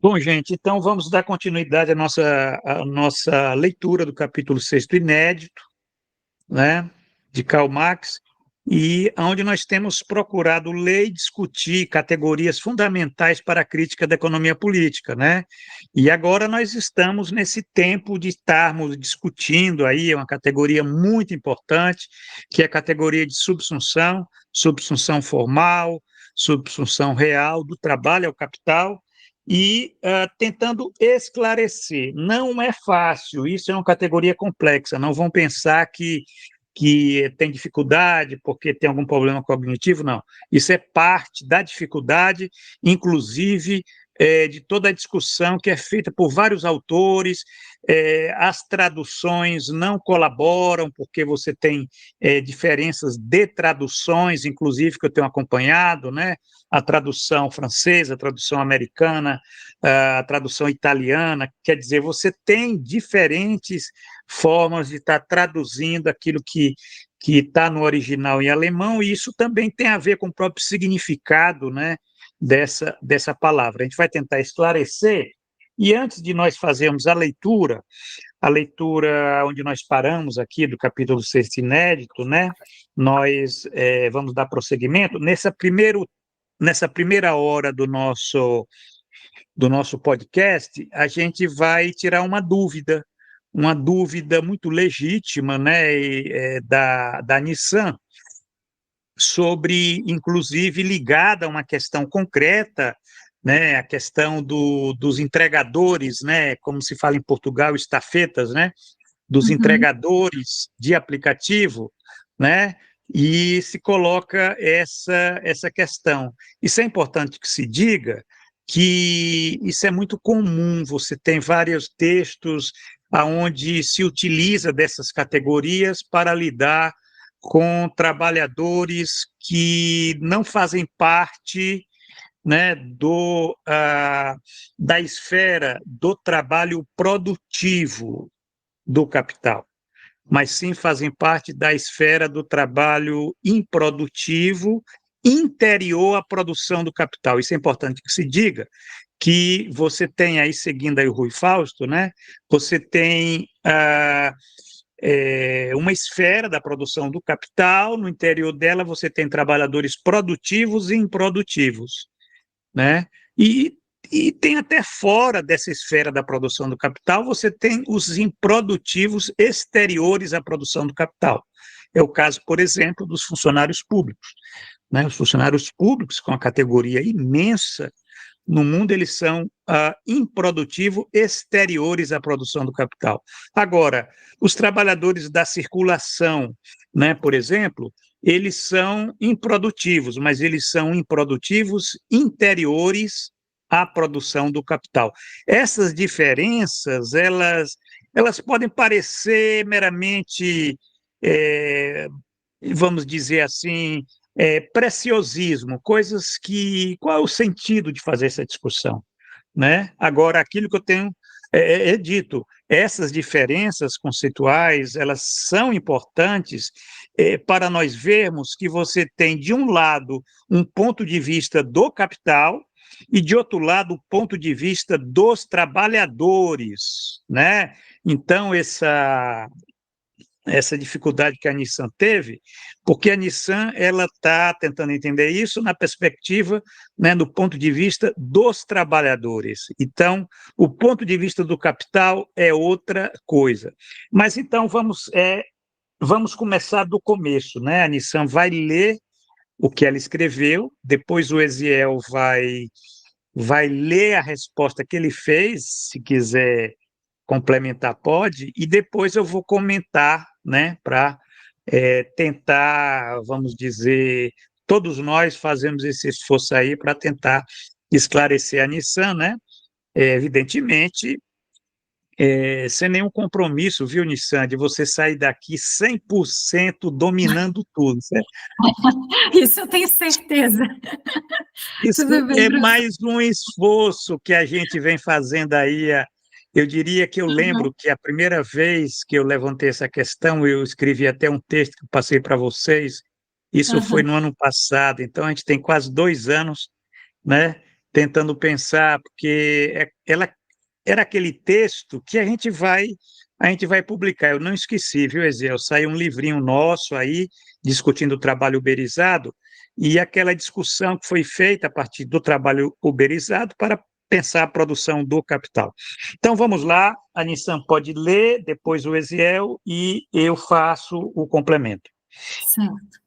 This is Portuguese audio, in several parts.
Bom, gente, então vamos dar continuidade à nossa leitura do capítulo sexto inédito, né, de Karl Marx, e onde nós temos procurado ler e discutir categorias fundamentais para a crítica da economia política, né? E agora nós estamos nesse tempo de estarmos discutindo aí uma categoria muito importante, que é a categoria de subsunção, subsunção formal, subsunção real do trabalho ao capital, e tentando esclarecer. Não é fácil, isso é uma categoria complexa, não vão pensar que tem dificuldade porque tem algum problema cognitivo, não. Isso é parte da dificuldade, inclusive de toda a discussão que é feita por vários autores, as traduções não colaboram, porque você tem diferenças de traduções, inclusive, que eu tenho acompanhado, né? A tradução francesa, a tradução americana, a tradução italiana, quer dizer, você tem diferentes formas de estar traduzindo aquilo que está no original em alemão, e isso também tem a ver com o próprio significado, né, dessa palavra. A gente vai tentar esclarecer, e antes de nós fazermos a leitura onde nós paramos aqui do capítulo 6 inédito, né, nós vamos dar prosseguimento. Nessa primeira hora do nosso podcast, a gente vai tirar uma dúvida muito legítima, né, da Nissan, sobre, inclusive, ligada a uma questão concreta, né, a questão dos entregadores, né, como se fala em Portugal, estafetas, né, dos Uhum. entregadores de aplicativo, né, e se coloca essa questão. Isso é importante que se diga, que isso é muito comum, você tem vários textos onde se utiliza dessas categorias para lidar com trabalhadores que não fazem parte, né, da esfera do trabalho produtivo do capital, mas sim fazem parte da esfera do trabalho improdutivo interior à produção do capital. Isso é importante que se diga, que você tem aí, seguindo aí o Rui Fausto, né, você tem uma esfera da produção do capital, no interior dela você tem trabalhadores produtivos e improdutivos, né? E tem até fora dessa esfera da produção do capital, você tem os improdutivos exteriores à produção do capital. É o caso, por exemplo, dos funcionários públicos, né? Os funcionários públicos, com a categoria imensa no mundo, eles são improdutivos exteriores à produção do capital. Agora, os trabalhadores da circulação, né, por exemplo, eles são improdutivos, mas eles são improdutivos interiores à produção do capital. Essas diferenças, elas podem parecer meramente, vamos dizer assim, preciosismo, coisas que... Qual é o sentido de fazer essa discussão, né? Agora, aquilo que eu tenho dito, essas diferenças conceituais, elas são importantes para nós vermos que você tem, de um lado, um ponto de vista do capital e, de outro lado, o ponto de vista dos trabalhadores, né? Então, essa dificuldade que a Nissan teve, porque a Nissan ela está tentando entender isso na perspectiva, né, do ponto de vista dos trabalhadores. Então, o ponto de vista do capital é outra coisa. Mas então vamos começar do começo, né? A Nissan vai ler o que ela escreveu, depois o Eziel vai ler a resposta que ele fez, se quiser complementar pode, e depois eu vou comentar, né, para tentar, vamos dizer, todos nós fazemos esse esforço aí para tentar esclarecer a Nissan, né, evidentemente, sem nenhum compromisso, viu, Nissan, de você sair daqui 100% dominando tudo, certo? Isso eu tenho certeza. Isso Tudo bem, é professor? mais um esforço que a gente vem fazendo aí. Eu diria que eu Uhum, lembro que a primeira vez que eu levantei essa questão, eu escrevi até um texto que passei para vocês. Isso foi uhum. no ano passado, então a gente tem quase 2 anos, né? tentando pensar, porque ela era aquele texto que a gente vai publicar. Eu não esqueci, viu, Eziel? Saiu um livrinho nosso aí, discutindo o trabalho uberizado, e aquela discussão que foi feita a partir do trabalho uberizado para pensar a produção do capital. Então, vamos lá, a Nissan pode ler, depois o Eziel, e eu faço o complemento. Certo.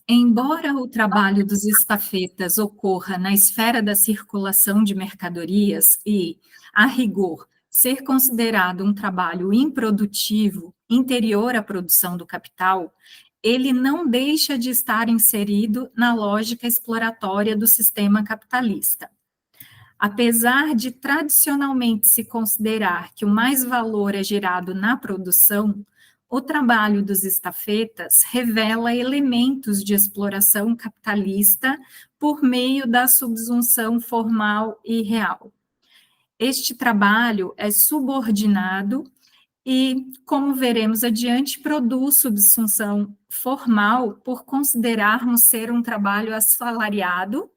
Embora o trabalho dos estafetas ocorra na esfera da circulação de mercadorias e, a rigor, ser considerado um trabalho improdutivo interior à produção do capital, ele não deixa de estar inserido na lógica exploratória do sistema capitalista. Apesar de tradicionalmente se considerar que o mais valor é gerado na produção, o trabalho dos estafetas revela elementos de exploração capitalista por meio da subsunção formal e real. Este trabalho é subordinado e, como veremos adiante, produz subsunção formal por considerarmos ser um trabalho assalariado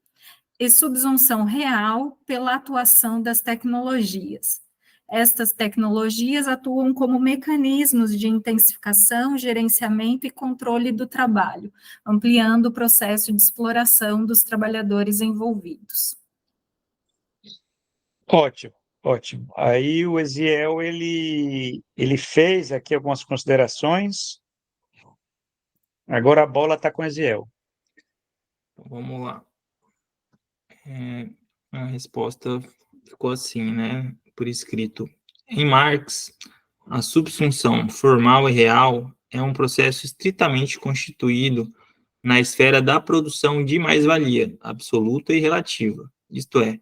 e subsunção real pela atuação das tecnologias. Estas tecnologias atuam como mecanismos de intensificação, gerenciamento e controle do trabalho, ampliando o processo de exploração dos trabalhadores envolvidos. Ótimo, ótimo. Aí o Eziel, ele fez aqui algumas considerações. Agora a bola está com o Eziel. Então, vamos lá. A resposta ficou assim, né? Por escrito. Em Marx, a subsunção formal e real é um processo estritamente constituído na esfera da produção de mais-valia, absoluta e relativa. Isto é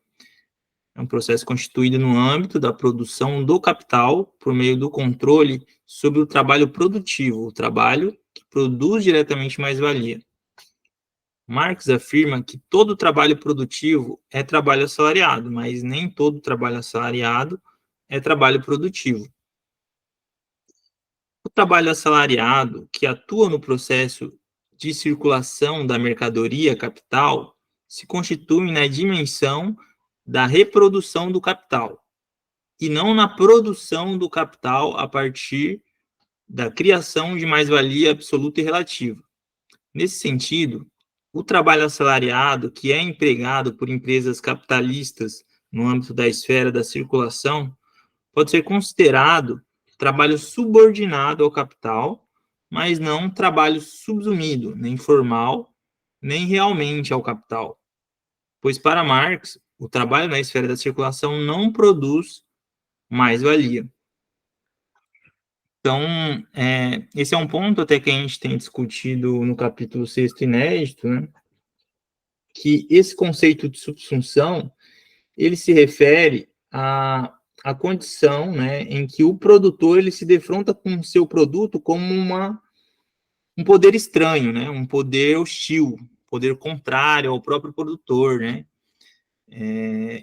um processo constituído no âmbito da produção do capital por meio do controle sobre o trabalho produtivo, o trabalho que produz diretamente mais-valia. Marx afirma que todo trabalho produtivo é trabalho assalariado, mas nem todo trabalho assalariado é trabalho produtivo. O trabalho assalariado, que atua no processo de circulação da mercadoria capital, se constitui na dimensão da reprodução do capital, e não na produção do capital a partir da criação de mais-valia absoluta e relativa. Nesse sentido, o trabalho assalariado, que é empregado por empresas capitalistas no âmbito da esfera da circulação, pode ser considerado trabalho subordinado ao capital, mas não trabalho subsumido, nem formal, nem realmente ao capital. Pois, para Marx, o trabalho na esfera da circulação não produz mais-valia. Então, esse é um ponto até que a gente tem discutido no capítulo 6º inédito, né? Que esse conceito de subsunção, ele se refere à condição, né, em que o produtor ele se defronta com o seu produto como um poder estranho, né, um poder hostil, poder contrário ao próprio produtor, né,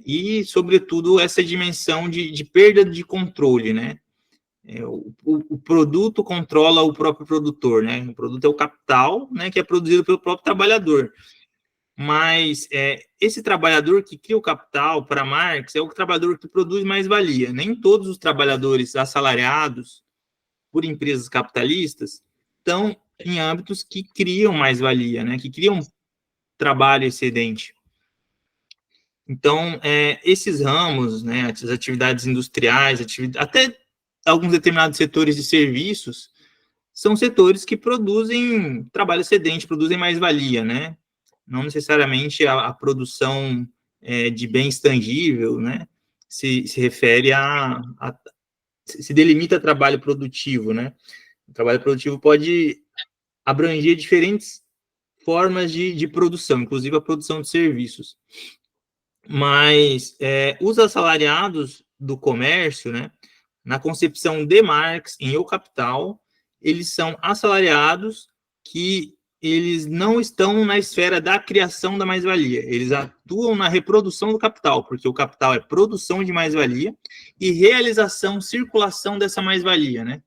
e, sobretudo, essa dimensão de perda de controle, né, o produto controla o próprio produtor, né, o produto é o capital, né, que é produzido pelo próprio trabalhador. Mas esse trabalhador que cria o capital, para Marx, é o trabalhador que produz mais-valia. Nem todos os trabalhadores assalariados por empresas capitalistas estão em âmbitos que criam mais-valia, né? Que criam trabalho excedente. Então, esses ramos, né, as atividades industriais, até alguns determinados setores de serviços, são setores que produzem trabalho excedente, produzem mais-valia, né? Não necessariamente a produção de bens tangível, né, se refere se delimita a trabalho produtivo, né? O trabalho produtivo pode abranger diferentes formas de produção, inclusive a produção de serviços. Mas os assalariados do comércio, né, na concepção de Marx, em O Capital, eles são assalariados que eles não estão na esfera da criação da mais-valia, eles atuam na reprodução do capital, porque o capital é produção de mais-valia e realização, circulação dessa mais-valia, né?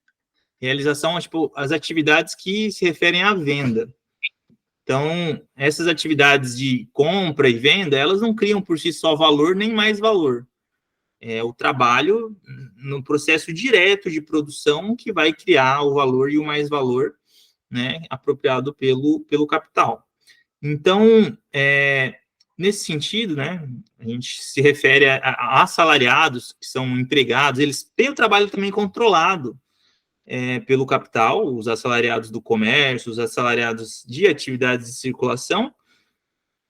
Realização, tipo, as atividades que se referem à venda. Então, essas atividades de compra e venda, elas não criam por si só valor nem mais valor. É o trabalho no processo direto de produção que vai criar o valor e o mais valor, né, apropriado pelo capital. Então, nesse sentido, né, a gente se refere a assalariados, que são empregados, eles têm o trabalho também controlado pelo capital, os assalariados do comércio, os assalariados de atividades de circulação,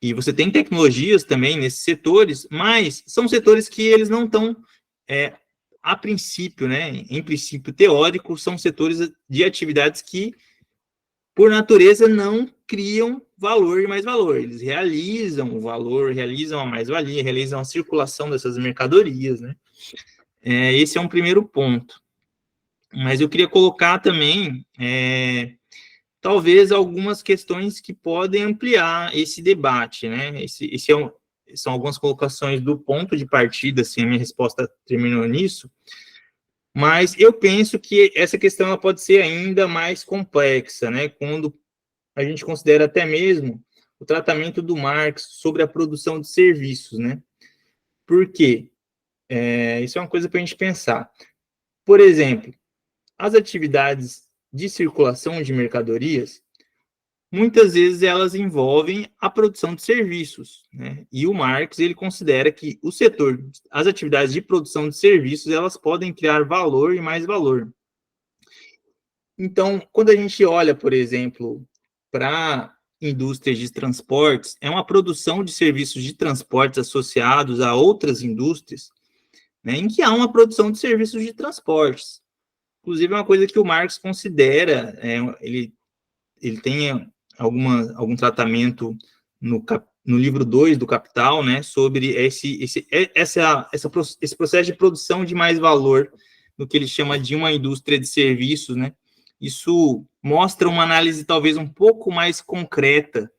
e você tem tecnologias também nesses setores, mas são setores que eles não estão, a princípio, né, em princípio teórico, são setores de atividades que, por natureza, não criam valor e mais valor. Eles realizam o valor, realizam a mais-valia, realizam a circulação dessas mercadorias, né? Esse é um primeiro ponto. Mas eu queria colocar também, talvez, algumas questões que podem ampliar esse debate, né? São algumas colocações do ponto de partida, assim, a minha resposta terminou nisso, mas eu penso que essa questão ela pode ser ainda mais complexa, né? Quando a gente considera até mesmo o tratamento do Marx sobre a produção de serviços, né? Por quê? Isso é uma coisa para a gente pensar. Por exemplo, as atividades de circulação de mercadorias, muitas vezes elas envolvem a produção de serviços, né? E o Marx, ele considera que o setor, as atividades de produção de serviços, elas podem criar valor e mais valor. Então, quando a gente olha, por exemplo, para indústrias de transportes, é uma produção de serviços de transportes associados a outras indústrias, né, em que há uma produção de serviços de transportes. Inclusive, é uma coisa que o Marx considera, ele tem algum tratamento no livro 2 do Capital, né, sobre esse processo de produção de mais valor, no que ele chama de uma indústria de serviços, né. Isso mostra uma análise talvez um pouco mais concreta,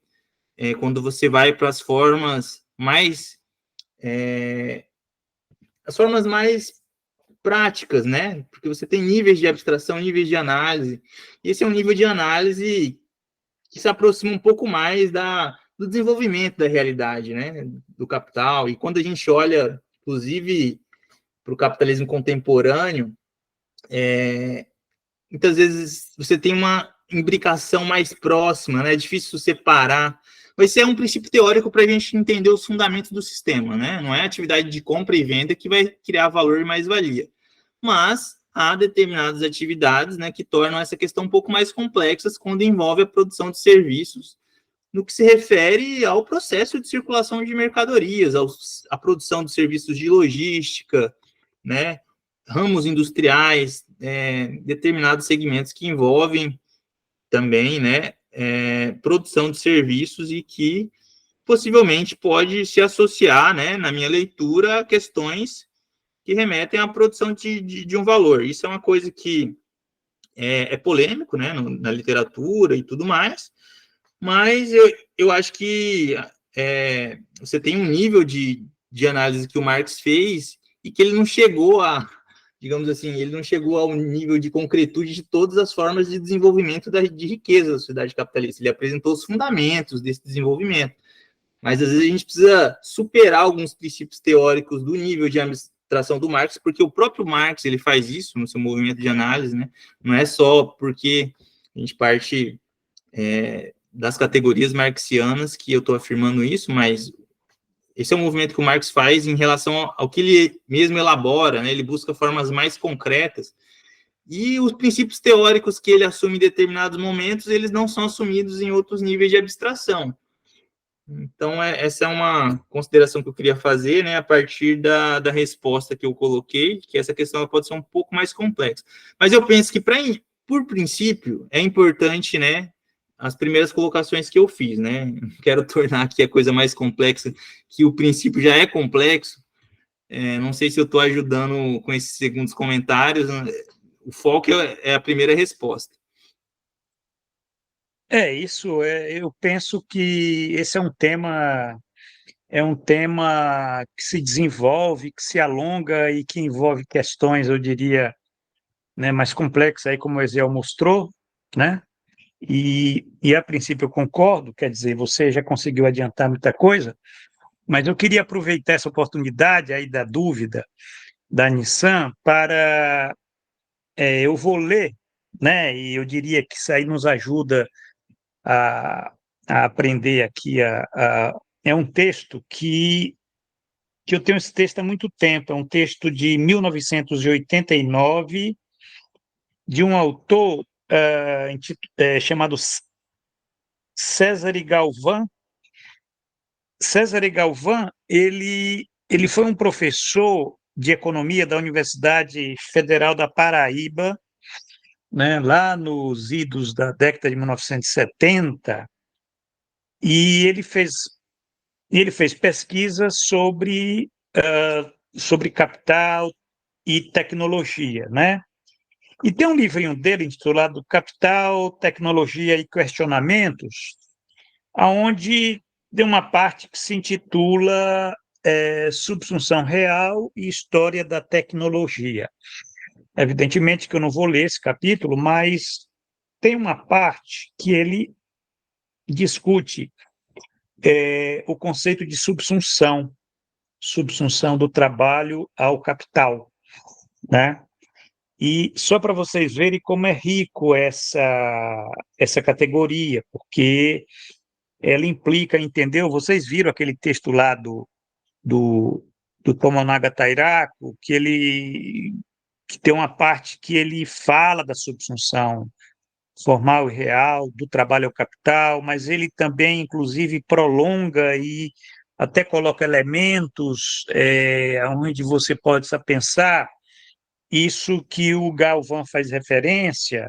quando você vai para as formas mais práticas, né? Porque você tem níveis de abstração, níveis de análise. E esse é um nível de análise que se aproxima um pouco mais do desenvolvimento da realidade, né? Do capital. E quando a gente olha, inclusive, para o capitalismo contemporâneo, muitas vezes você tem uma imbricação mais próxima, né? É difícil separar. Mas isso é um princípio teórico para a gente entender os fundamentos do sistema, né? Não é a atividade de compra e venda que vai criar valor e mais-valia. Mas há determinadas atividades, né, que tornam essa questão um pouco mais complexa quando envolve a produção de serviços, no que se refere ao processo de circulação de mercadorias, à produção de serviços de logística, né, ramos industriais, determinados segmentos que envolvem também, né, produção de serviços e que possivelmente pode se associar, né, na minha leitura, a questões que remetem à produção de um valor. Isso é uma coisa que é polêmico, né, na literatura e tudo mais, mas eu acho que você tem um nível de análise que o Marx fez e que ele não chegou digamos assim, ele não chegou ao nível de concretude de todas as formas de desenvolvimento de riqueza da sociedade capitalista. Ele apresentou os fundamentos desse desenvolvimento, mas às vezes a gente precisa superar alguns princípios teóricos do nível de abstração do Marx, porque o próprio Marx ele faz isso no seu movimento de análise, né? Não é só porque a gente parte das categorias marxianas que eu estou afirmando isso, mas esse é um movimento que o Marx faz em relação ao que ele mesmo elabora, né? Ele busca formas mais concretas, e os princípios teóricos que ele assume em determinados momentos, eles não são assumidos em outros níveis de abstração. Então, essa é uma consideração que eu queria fazer, né, a partir da resposta que eu coloquei, que essa questão ela pode ser um pouco mais complexa. Mas eu penso que, por princípio, é importante, né, as primeiras colocações que eu fiz, né? Quero tornar aqui a coisa mais complexa, que o princípio já é complexo. Não sei se eu estou ajudando com esses segundos comentários. O foco é a primeira resposta. Eu penso que esse é um tema que se desenvolve, que se alonga e que envolve questões, eu diria, né, mais complexas, aí como o Ezel mostrou, né? e a princípio eu concordo, quer dizer, você já conseguiu adiantar muita coisa, mas eu queria aproveitar essa oportunidade aí da dúvida da Nissan para, eu vou ler, né, e eu diria que isso aí nos ajuda a, a aprender aqui, é um texto que eu tenho esse texto há muito tempo, é um texto de 1989, de um autor chamado César Galvão. César Galvão, ele foi um professor de economia da Universidade Federal da Paraíba, né, lá nos idos da década de 1970, e ele fez pesquisas sobre capital e tecnologia, né? E tem um livrinho dele intitulado Capital, Tecnologia e Questionamentos, aonde tem uma parte que se intitula Subsunção Real e História da Tecnologia. Evidentemente que eu não vou ler esse capítulo, mas tem uma parte que ele discute o conceito de subsunção do trabalho ao capital, né? E só para vocês verem como é rico essa categoria, porque ela implica, entendeu? Vocês viram aquele texto lá do Tomonaga Tairako, que tem uma parte que ele fala da subsunção formal e real, do trabalho ao capital, mas ele também, inclusive, prolonga e até coloca elementos onde você pode pensar isso que o Galvão faz referência,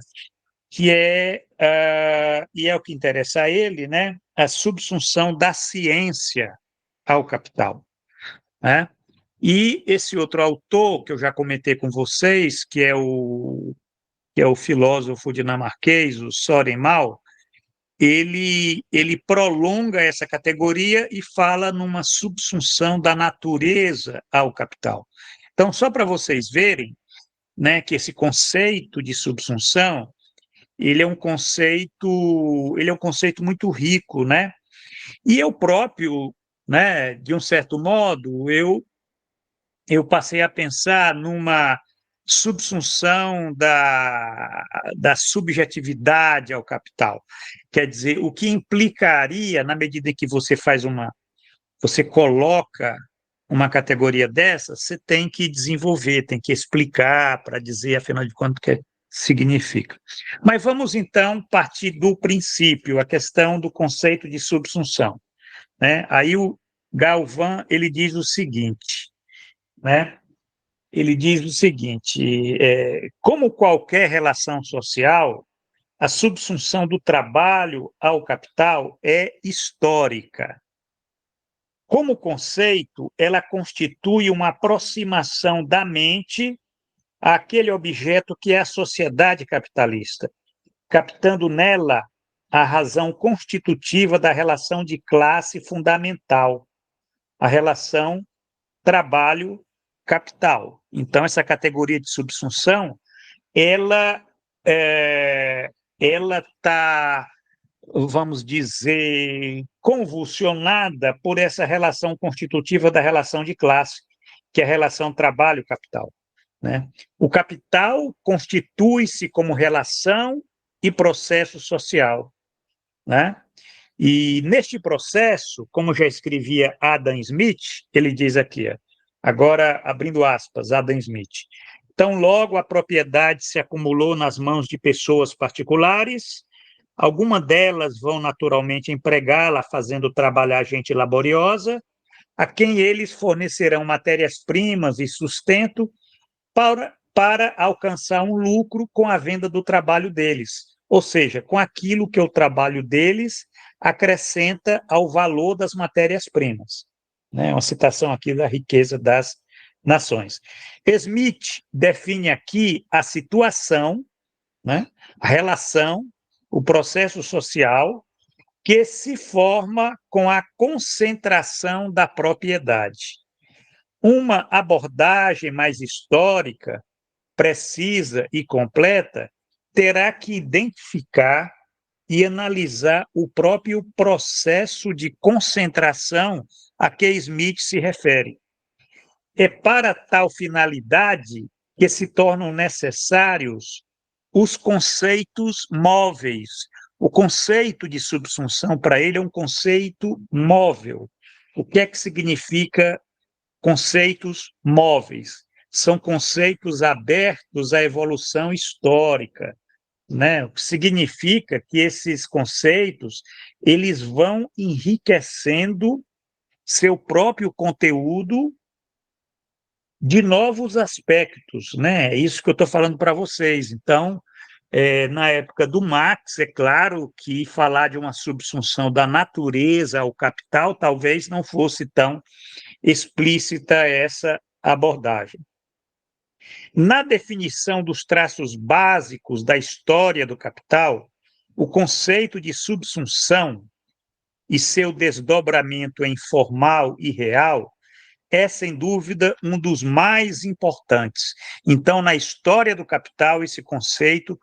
que e é o que interessa a ele, né? A subsunção da ciência ao capital, né? E esse outro autor, que eu já comentei com vocês, que é o filósofo dinamarquês, o Søren Mal, ele prolonga essa categoria e fala numa subsunção da natureza ao capital. Então, só para vocês verem, né, que esse conceito de subsunção, ele é um conceito muito rico, né? E eu próprio, né, de um certo modo, eu passei a pensar numa subsunção da subjetividade ao capital. Quer dizer, o que implicaria, na medida em que você coloca uma categoria dessa, você tem que desenvolver, tem que explicar para dizer, afinal de contas, o que significa. Mas vamos, então, partir do princípio, a questão do conceito de subsunção, né? Aí o Galvão, ele diz o seguinte, né? Ele diz o seguinte, como qualquer relação social, a subsunção do trabalho ao capital é histórica. Como conceito, ela constitui uma aproximação da mente àquele objeto que é a sociedade capitalista, captando nela a razão constitutiva da relação de classe fundamental, a relação trabalho-capital. Então, essa categoria de subsunção, ela está, vamos dizer, convulsionada por essa relação constitutiva da relação de classe, que é a relação trabalho-capital, né? O capital constitui-se como relação e processo social, né? E neste processo, como já escrevia Adam Smith, ele diz aqui, agora abrindo aspas, Adam Smith, então logo a propriedade se acumulou nas mãos de pessoas particulares, algumas delas vão naturalmente empregá-la fazendo trabalhar gente laboriosa, a quem eles fornecerão matérias-primas e sustento para alcançar um lucro com a venda do trabalho deles, ou seja, com aquilo que o trabalho deles acrescenta ao valor das matérias-primas. Né? Uma citação aqui da riqueza das nações. Smith define aqui a situação, né? A relação, o processo social que se forma com a concentração da propriedade. Uma abordagem mais histórica, precisa e completa terá que identificar e analisar o próprio processo de concentração a que Smith se refere. É para tal finalidade que se tornam necessários os conceitos móveis. O conceito de subsunção, para ele, é um conceito móvel. O que é que significa conceitos móveis? São conceitos abertos à evolução histórica, né? O que significa que esses conceitos eles vão enriquecendo seu próprio conteúdo de novos aspectos, né? É isso que eu estou falando para vocês. Então, na época do Marx, é claro que falar de uma subsunção da natureza ao capital talvez não fosse tão explícita essa abordagem. Na definição dos traços básicos da história do capital, o conceito de subsunção e seu desdobramento em formal e real é, sem dúvida, um dos mais importantes. Então, na história do capital, esse conceito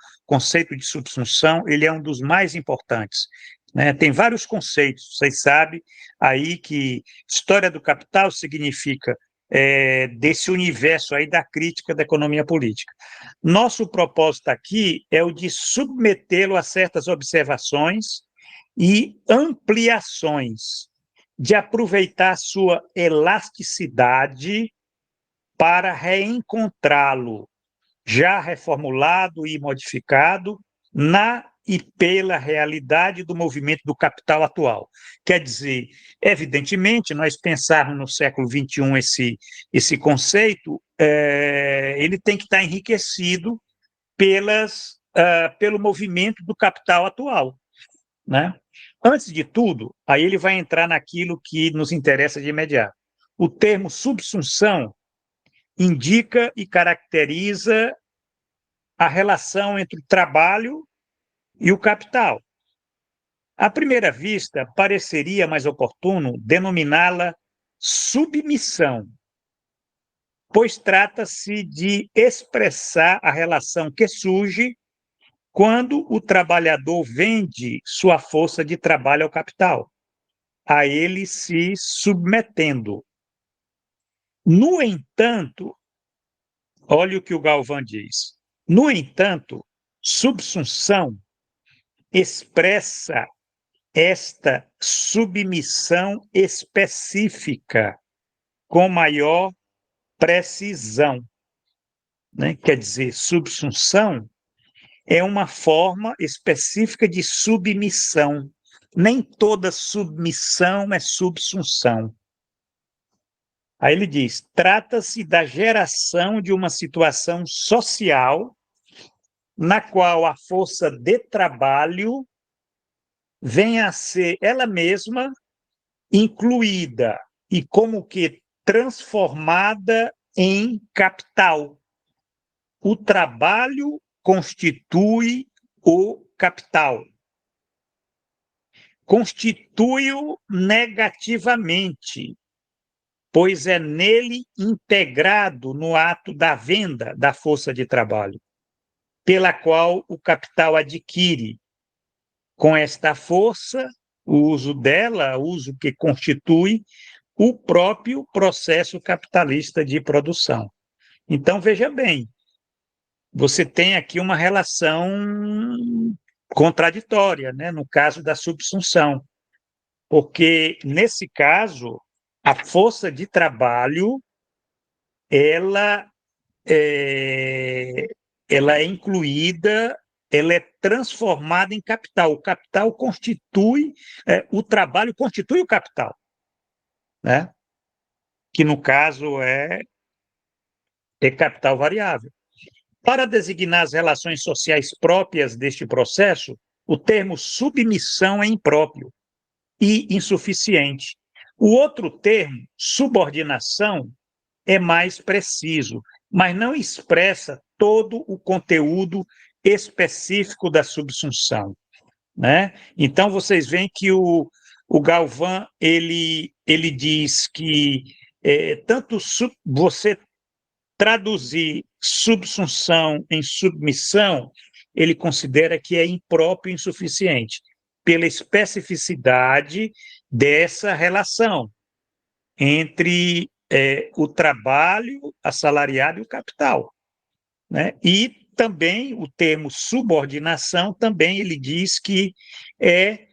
de subsunção, ele é um dos mais importantes, né? Tem vários conceitos, vocês sabem aí que história do capital significa desse universo aí da crítica da economia política. Nosso propósito aqui é o de submetê-lo a certas observações e ampliações, de aproveitar sua elasticidade para reencontrá-lo, já reformulado e modificado, na e pela realidade do movimento do capital atual. Quer dizer, evidentemente, nós pensarmos no século XXI esse conceito, ele tem que estar enriquecido pelo movimento do capital atual, né? Antes de tudo, aí ele vai entrar naquilo que nos interessa de imediato. O termo subsunção indica e caracteriza a relação entre o trabalho e o capital. À primeira vista, pareceria mais oportuno denominá-la submissão, pois trata-se de expressar a relação que surge quando o trabalhador vende sua força de trabalho ao capital, a ele se submetendo. No entanto, olha o que o Galvão diz. No entanto, subsunção expressa esta submissão específica com maior precisão, né? Quer dizer, subsunção é uma forma específica de submissão. Nem toda submissão é subsunção. Aí ele diz: trata-se da geração de uma situação social na qual a força de trabalho venha a ser ela mesma incluída e como que transformada em capital. O trabalho constitui o capital. Constitui-o negativamente, pois é nele integrado no ato da venda da força de trabalho, pela qual o capital adquire, com esta força, o uso dela, o uso que constitui o próprio processo capitalista de produção. Então, veja bem, você tem aqui uma relação contraditória, né, no caso da subsunção, porque, nesse caso, a força de trabalho ela é incluída, ela é transformada em capital. O capital constitui, o trabalho constitui o capital, né? Que, no caso, é capital variável. Para designar as relações sociais próprias deste processo, o termo submissão é impróprio e insuficiente. O outro termo, subordinação, é mais preciso, mas não expressa todo o conteúdo específico da subsunção, né? Então, vocês veem que o Galvão ele diz que tanto você traduzir subsunção em submissão, ele considera que é impróprio e insuficiente, pela especificidade dessa relação entre o trabalho assalariado e o capital, né? E também o termo subordinação, também ele diz que é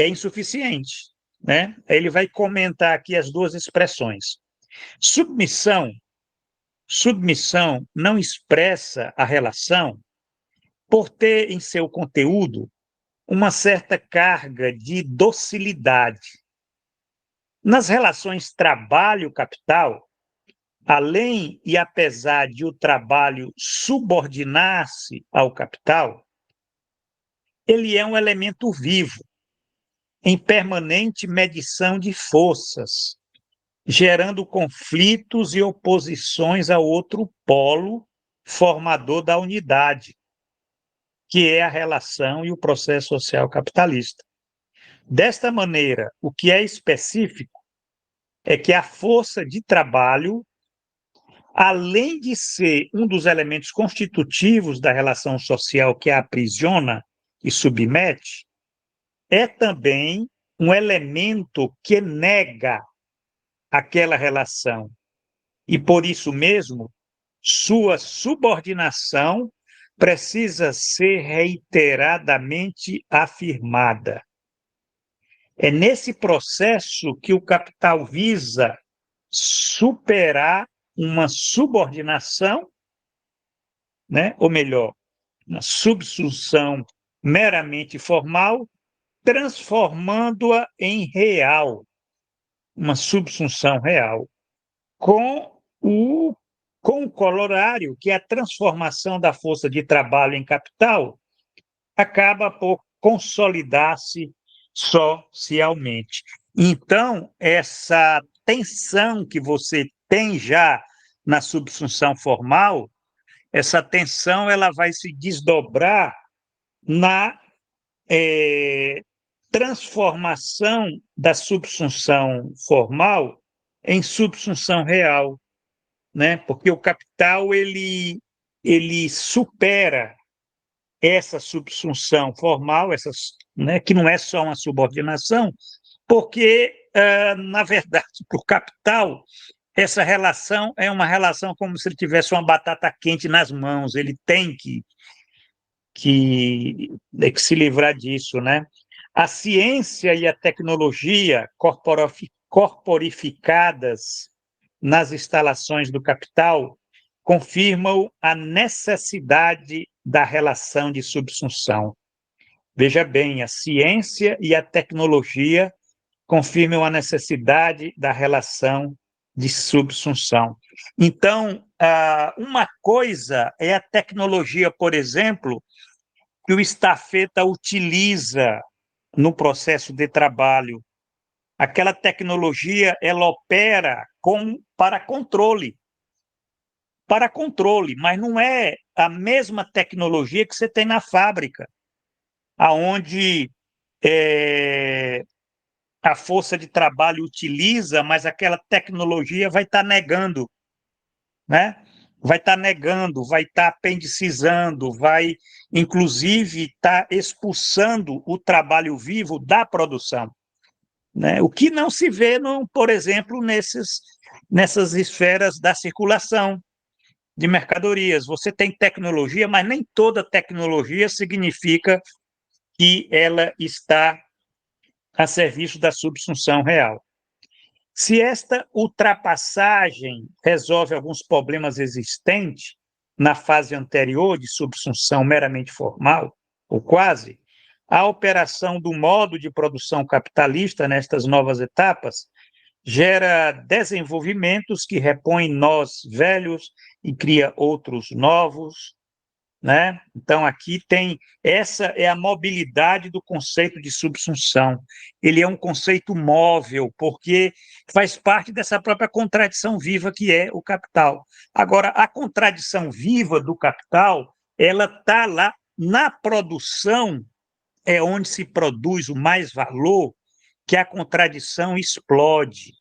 insuficiente, né? Ele vai comentar aqui as duas expressões. Submissão não expressa a relação por ter em seu conteúdo uma certa carga de docilidade. Nas relações trabalho-capital, além e apesar de o trabalho subordinar-se ao capital, ele é um elemento vivo, em permanente medição de forças, gerando conflitos e oposições ao outro polo formador da unidade, que é a relação e o processo social capitalista. Desta maneira, o que é específico é que a força de trabalho, além de ser um dos elementos constitutivos da relação social que a aprisiona e submete, é também um elemento que nega aquela relação. E, por isso mesmo, sua subordinação precisa ser reiteradamente afirmada. É nesse processo que o capital visa superar uma subordinação, né? Ou melhor, uma subsunção meramente formal, transformando-a em real, uma subsunção real, com o corolário que a transformação da força de trabalho em capital acaba por consolidar-se socialmente. Então, essa tensão que você tem já na subsunção formal, essa tensão ela vai se desdobrar na transformação da subsunção formal em subsunção real, né? Porque o capital ele supera essa subsunção formal, né, que não é só uma subordinação, porque, na verdade, para o capital, essa relação é uma relação como se ele tivesse uma batata quente nas mãos, ele tem que se livrar disso, né? A ciência e a tecnologia corporificadas nas instalações do capital confirmam a necessidade da relação de subsunção. Veja bem, a ciência e a tecnologia confirmam a necessidade da relação de subsunção. Então, uma coisa é a tecnologia, por exemplo, que o estafeta utiliza no processo de trabalho. Aquela tecnologia, ela opera para controle, mas não é a mesma tecnologia que você tem na fábrica, aonde a força de trabalho utiliza, mas aquela tecnologia vai estar negando, né? Vai estar negando, vai estar apendicizando, vai, inclusive, estar expulsando o trabalho vivo da produção, né? O que não se vê, por exemplo, nessas esferas da circulação de mercadorias. Você tem tecnologia, mas nem toda tecnologia significa que ela está a serviço da subsunção real. Se esta ultrapassagem resolve alguns problemas existentes na fase anterior de subsunção meramente formal, ou quase, a operação do modo de produção capitalista nestas novas etapas gera desenvolvimentos que repõem nós velhos e cria outros novos, né? Então, aqui essa é a mobilidade do conceito de subsunção. Ele é um conceito móvel, porque faz parte dessa própria contradição viva que é o capital. Agora, a contradição viva do capital, ela está lá na produção, é onde se produz o mais valor, que a contradição explode.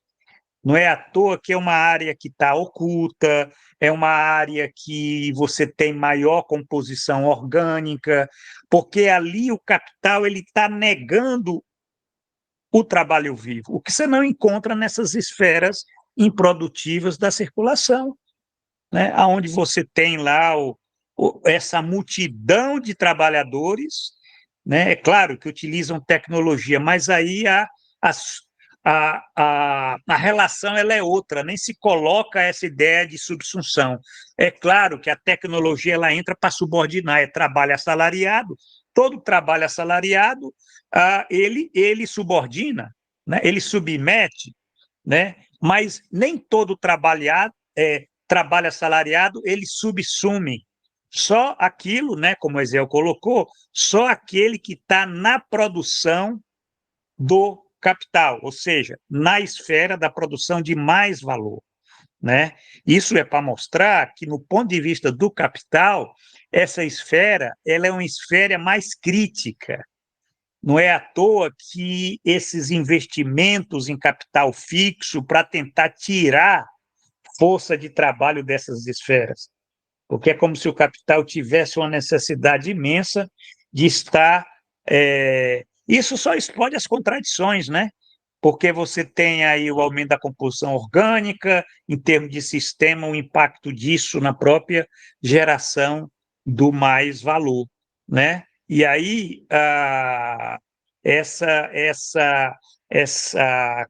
Não é à toa que é uma área que está oculta, é uma área que você tem maior composição orgânica, porque ali o capital ele está negando o trabalho vivo, o que você não encontra nessas esferas improdutivas da circulação, né? Onde você tem lá essa multidão de trabalhadores, né? É claro que utilizam tecnologia, mas aí a relação ela é outra, nem se coloca essa ideia de subsunção. É claro que a tecnologia ela entra para subordinar, é trabalho assalariado, todo trabalho assalariado ele subordina, né? Ele submete, né? Mas nem todo trabalho assalariado ele subsume. Só aquilo, né, como o Ezel colocou, só aquele que está na produção do capital, ou seja, na esfera da produção de mais valor, né? Isso é para mostrar que, no ponto de vista do capital, essa esfera ela é uma esfera mais crítica. Não é à toa que esses investimentos em capital fixo para tentar tirar força de trabalho dessas esferas, porque é como se o capital tivesse uma necessidade imensa de estar. Isso só expõe as contradições, né? Porque você tem aí o aumento da composição orgânica, em termos de sistema, o impacto disso na própria geração do mais valor, né? E aí, essa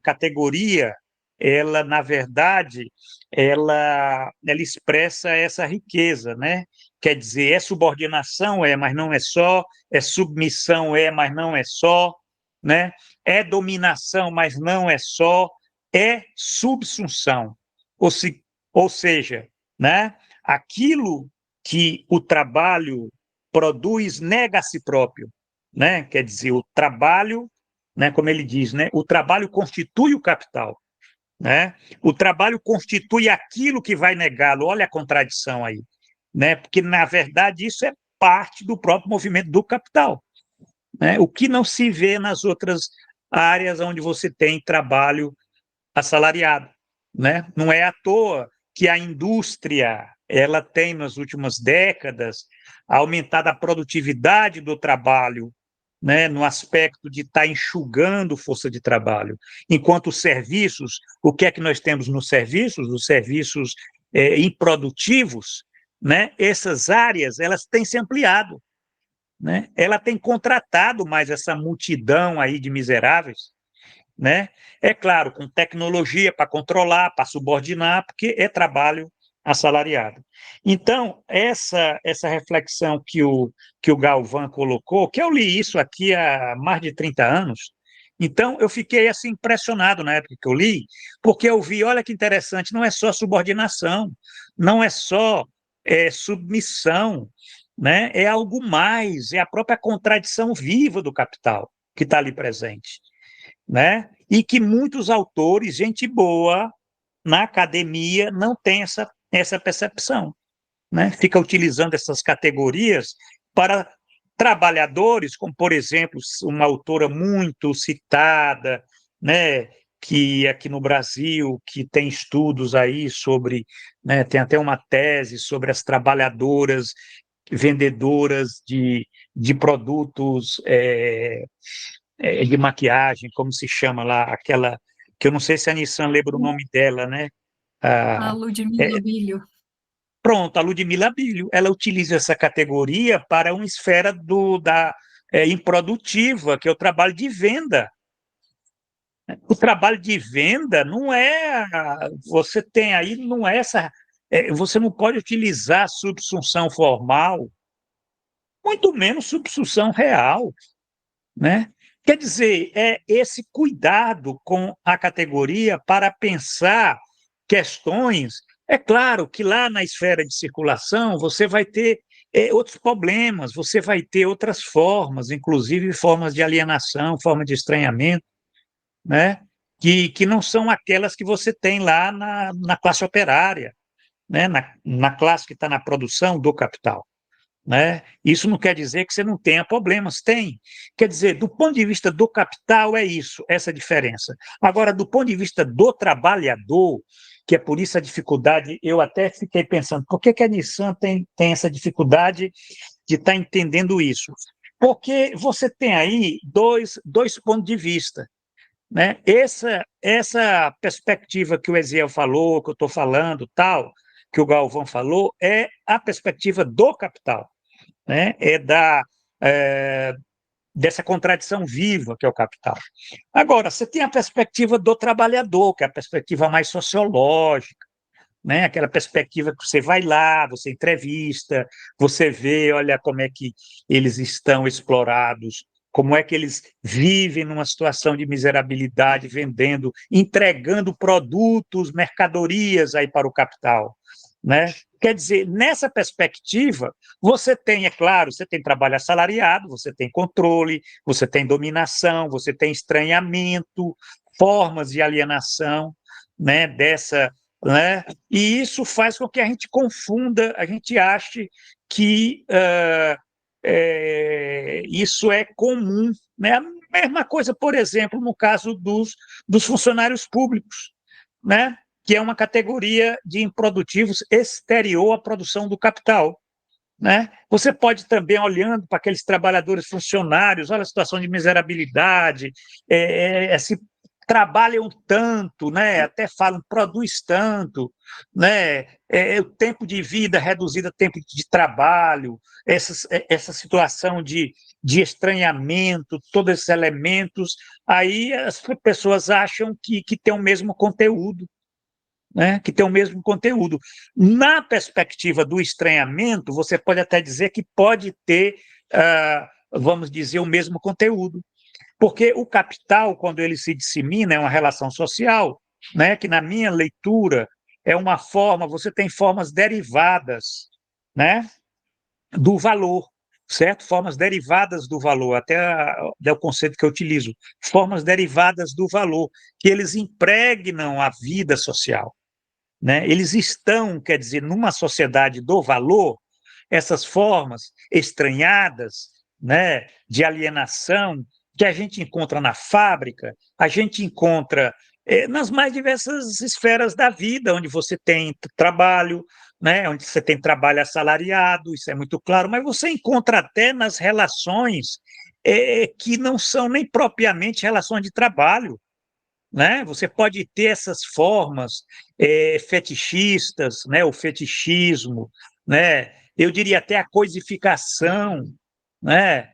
categoria, ela, na verdade, ela expressa essa riqueza, né? Quer dizer, é subordinação, mas não é só, é submissão, mas não é só, né? É dominação, mas não é só, é subsunção. Ou seja, né? Aquilo que o trabalho produz nega a si próprio, né? Quer dizer, o trabalho, né, como ele diz, né, o trabalho constitui o capital, né? O trabalho constitui aquilo que vai negá-lo. Olha a contradição aí, né? Porque, na verdade, isso é parte do próprio movimento do capital, né? O que não se vê nas outras áreas onde você tem trabalho assalariado, né? Não é à toa que a indústria ela tem, nas últimas décadas, aumentado a produtividade do trabalho, né, no aspecto de estar enxugando força de trabalho. Enquanto os serviços, o que é que nós temos nos serviços? Os serviços improdutivos, né, essas áreas elas têm se ampliado, né? Ela tem contratado mais essa multidão aí de miseráveis, né? É claro, com tecnologia para controlar, para subordinar, porque é trabalho assalariado. Então, essa reflexão que o Galvão colocou, que eu li isso aqui há mais de 30 anos, então eu fiquei assim impressionado na época que eu li, porque eu vi, olha que interessante, não é só subordinação, não é só submissão, né? É algo mais, é a própria contradição viva do capital que está ali presente, né? E que muitos autores, gente boa, na academia, não tem essa percepção, né? Fica utilizando essas categorias para trabalhadores, como, por exemplo, uma autora muito citada, né, que aqui no Brasil, que tem estudos aí sobre, né, tem até uma tese sobre as trabalhadoras vendedoras de produtos de maquiagem, como se chama lá, aquela, que eu não sei se a Nissan lembra o nome dela, né? A Ah, Ludmila Bilho. pronto, a Ludmila Bilho, ela utiliza essa categoria para uma esfera improdutiva, que é o trabalho de venda. O trabalho de venda não é, você tem aí, não é essa, você não pode utilizar subsunção formal, muito menos subsunção real, né? Quer dizer, é esse cuidado com a categoria para pensar questões. É claro que lá na esfera de circulação você vai ter outros problemas, você vai ter outras formas, inclusive formas de alienação, formas de estranhamento, né? Que não são aquelas que você tem lá na classe operária, né? Na classe que está na produção do capital, né? Isso não quer dizer que você não tenha problemas, tem. Quer dizer, do ponto de vista do capital, é isso, essa diferença. Agora, do ponto de vista do trabalhador, que é por isso a dificuldade, eu até fiquei pensando, por que a Nissan tem essa dificuldade de estar entendendo isso? Porque você tem aí dois pontos de vista, né? Essa perspectiva que o Eziel falou, que eu estou falando, tal, que o Galvão falou, é a perspectiva do capital, né? É, dessa contradição viva que é o capital. Agora, você tem a perspectiva do trabalhador, que é a perspectiva mais sociológica, né? Aquela perspectiva que você vai lá, você entrevista, você vê, olha como é que eles estão explorados, como é que eles vivem numa situação de miserabilidade, vendendo, entregando produtos, mercadorias aí para o capital, né? Quer dizer, nessa perspectiva, você tem, é claro, você tem trabalho assalariado, você tem controle, você tem dominação, você tem estranhamento, formas de alienação, né, né? E isso faz com que a gente confunda, a gente ache que isso é comum, né? A mesma coisa, por exemplo, no caso dos funcionários públicos, né? Que é uma categoria de improdutivos exterior à produção do capital, né? Você pode também, olhando para aqueles trabalhadores funcionários, olha a situação de miserabilidade, se trabalham tanto, né? Até falam, produz tanto, né? O tempo de vida reduzido a tempo de trabalho, essa situação de estranhamento, todos esses elementos, aí as pessoas acham que tem o mesmo conteúdo, né, que tem o mesmo conteúdo. Na perspectiva do estranhamento, você pode até dizer que pode ter, vamos dizer, o mesmo conteúdo. Porque o capital, quando ele se dissemina, é uma relação social, né, que na minha leitura é uma forma, você tem formas derivadas, né, do valor, certo? Formas derivadas do valor, até é o conceito que eu utilizo, formas derivadas do valor, que eles impregnam a vida social, né? Eles estão, quer dizer, numa sociedade do valor, essas formas estranhadas, né, de alienação que a gente encontra na fábrica, a gente encontra nas mais diversas esferas da vida, onde você tem trabalho, né, onde você tem trabalho assalariado, isso é muito claro, mas você encontra até nas relações que não são nem propriamente relações de trabalho, né? Você pode ter essas formas fetichistas, né? O fetichismo, né? Eu diria até a coisificação, né?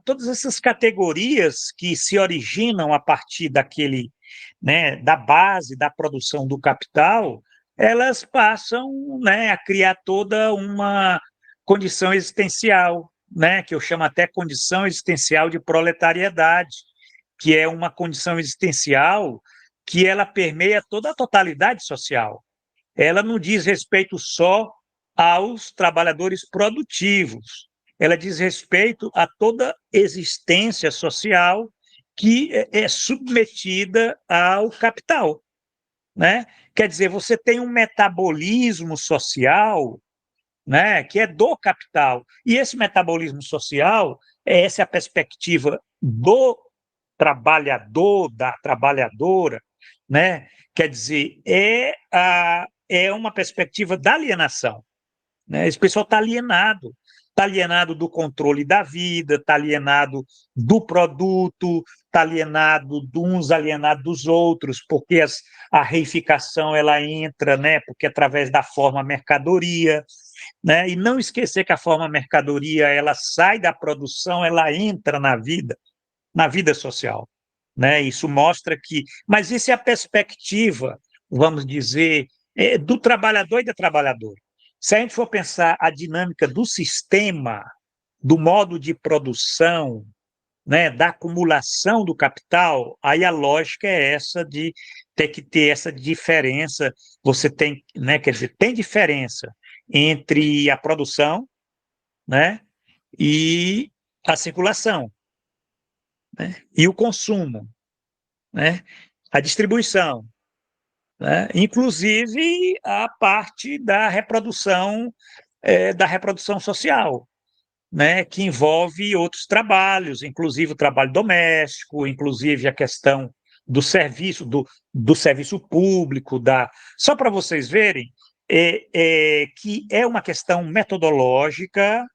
Todas essas categorias que se originam a partir daquele, né, da base da produção do capital, elas passam, né, a criar toda uma condição existencial, né, que eu chamo até condição existencial de proletariedade, que é uma condição existencial que ela permeia toda a totalidade social. Ela não diz respeito só aos trabalhadores produtivos, ela diz respeito a toda existência social que é submetida ao capital, né? Quer dizer, você tem um metabolismo social, né, que é do capital, e esse metabolismo social, essa é a perspectiva do trabalhador, da trabalhadora, né? Quer dizer, é uma perspectiva da alienação, né? Esse pessoal está alienado do controle da vida, está alienado do produto, está alienado de uns, alienado dos outros, porque a reificação ela entra, né? Porque através da forma mercadoria, né? E não esquecer que a forma mercadoria ela sai da produção, ela entra na vida social, né? Isso mostra que, mas isso é a perspectiva, vamos dizer, do trabalhador e da trabalhadora. Se a gente for pensar a dinâmica do sistema, do modo de produção, né, da acumulação do capital, aí a lógica é essa de ter que ter essa diferença. Você tem, né, quer dizer, tem diferença entre a produção, né, e a circulação, né, e o consumo, né, a distribuição, né, inclusive a parte da reprodução da reprodução social, né, que envolve outros trabalhos, inclusive o trabalho doméstico, inclusive a questão do serviço, do serviço público, só para vocês verem que é uma questão metodológica,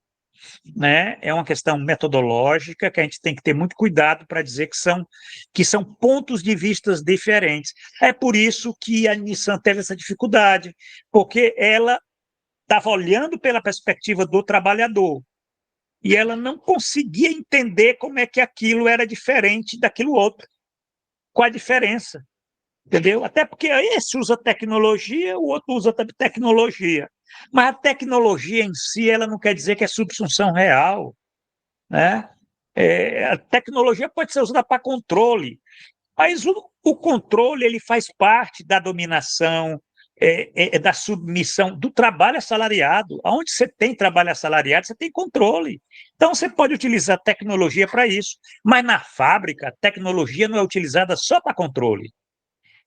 né? É uma questão metodológica que a gente tem que ter muito cuidado para dizer que são pontos de vistas diferentes. É por isso que a Nissan teve essa dificuldade, porque ela estava olhando pela perspectiva do trabalhador e ela não conseguia entender como é que aquilo era diferente daquilo outro. Qual a diferença? Entendeu? Até porque esse usa tecnologia, o outro usa tecnologia. Mas a tecnologia em si, ela não quer dizer que é subsunção real, né? A tecnologia pode ser usada para controle, mas o controle ele faz parte da dominação, da submissão do trabalho assalariado. Onde você tem trabalho assalariado, você tem controle. Então, você pode utilizar tecnologia para isso, mas na fábrica, a tecnologia não é utilizada só para controle.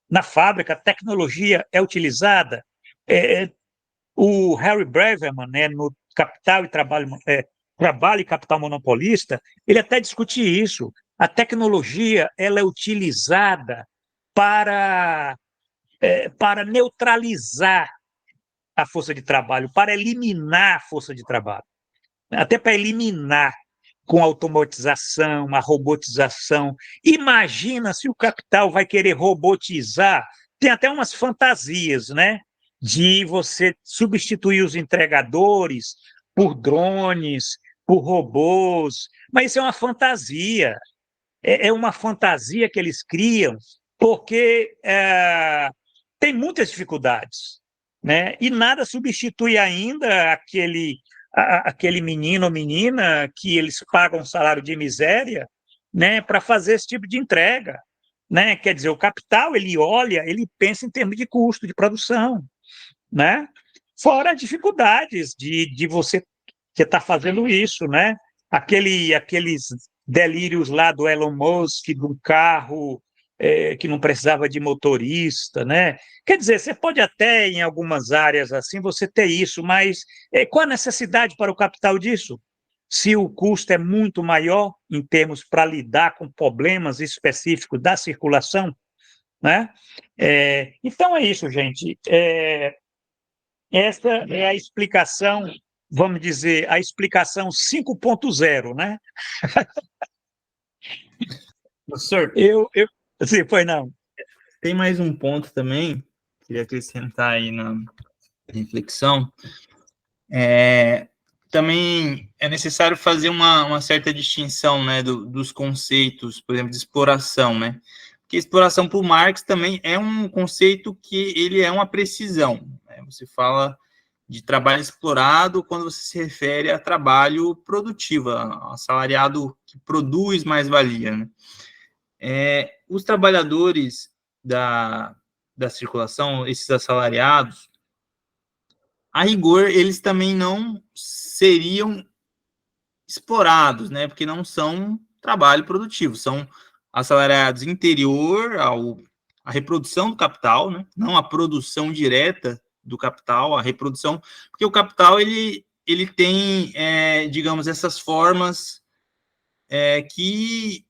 Na fábrica, a tecnologia é utilizada. O Harry Braverman, né, no Capital e Trabalho e Capital Monopolista, ele até discute isso. A tecnologia ela é utilizada para neutralizar a força de trabalho, para eliminar a força de trabalho, até para eliminar com a automatização, a robotização. Imagina se o capital vai querer robotizar, tem até umas fantasias, né? De você substituir os entregadores por drones, por robôs, mas isso é uma fantasia. É uma fantasia que eles criam, porque tem muitas dificuldades, né? E nada substitui ainda aquele menino ou menina que eles pagam um salário de miséria, né, para fazer esse tipo de entrega, né? Quer dizer, o capital ele olha, ele pensa em termos de custo de produção, né? Fora as dificuldades de você que está fazendo isso, né? Aqueles delírios lá do Elon Musk, do carro que não precisava de motorista, né? Quer dizer, você pode até, em algumas áreas assim, você ter isso, mas qual a necessidade para o capital disso? Se o custo é muito maior em termos para lidar com problemas específicos da circulação, né? Então é isso, gente. Essa é a explicação, vamos dizer, a explicação 5.0, né? Professor, Sim, foi não. tem mais um ponto também, queria acrescentar aí na reflexão. Também é necessário fazer uma certa distinção, né, dos conceitos, por exemplo, de exploração, né? Porque exploração para o Marx também é um conceito que ele é uma precisão, né? Você fala de trabalho explorado quando você se refere a trabalho produtivo, a assalariado que produz mais-valia, né? Os trabalhadores da circulação, esses assalariados, a rigor, eles também não seriam explorados, né? Porque não são trabalho produtivo, são assalariados interior à reprodução do capital, né? Não a produção direta do capital, a reprodução, porque o capital ele tem, digamos, essas formas que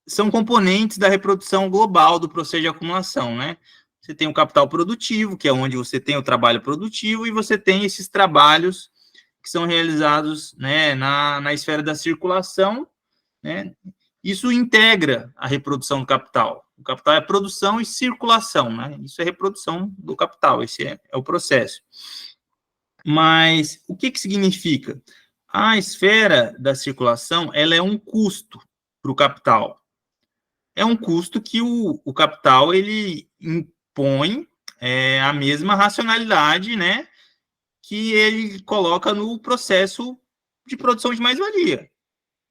são componentes da reprodução global do processo de acumulação, né? Você tem o capital produtivo, que é onde você tem o trabalho produtivo, e você tem esses trabalhos que são realizados, né, na esfera da circulação, né? Isso integra a reprodução do capital. O capital é produção e circulação, né? Isso é reprodução do capital, esse é o processo. Mas o que significa? A esfera da circulação, ela é um custo para o capital. É um custo que o capital ele impõe a mesma racionalidade, né, que ele coloca no processo de produção de mais-valia,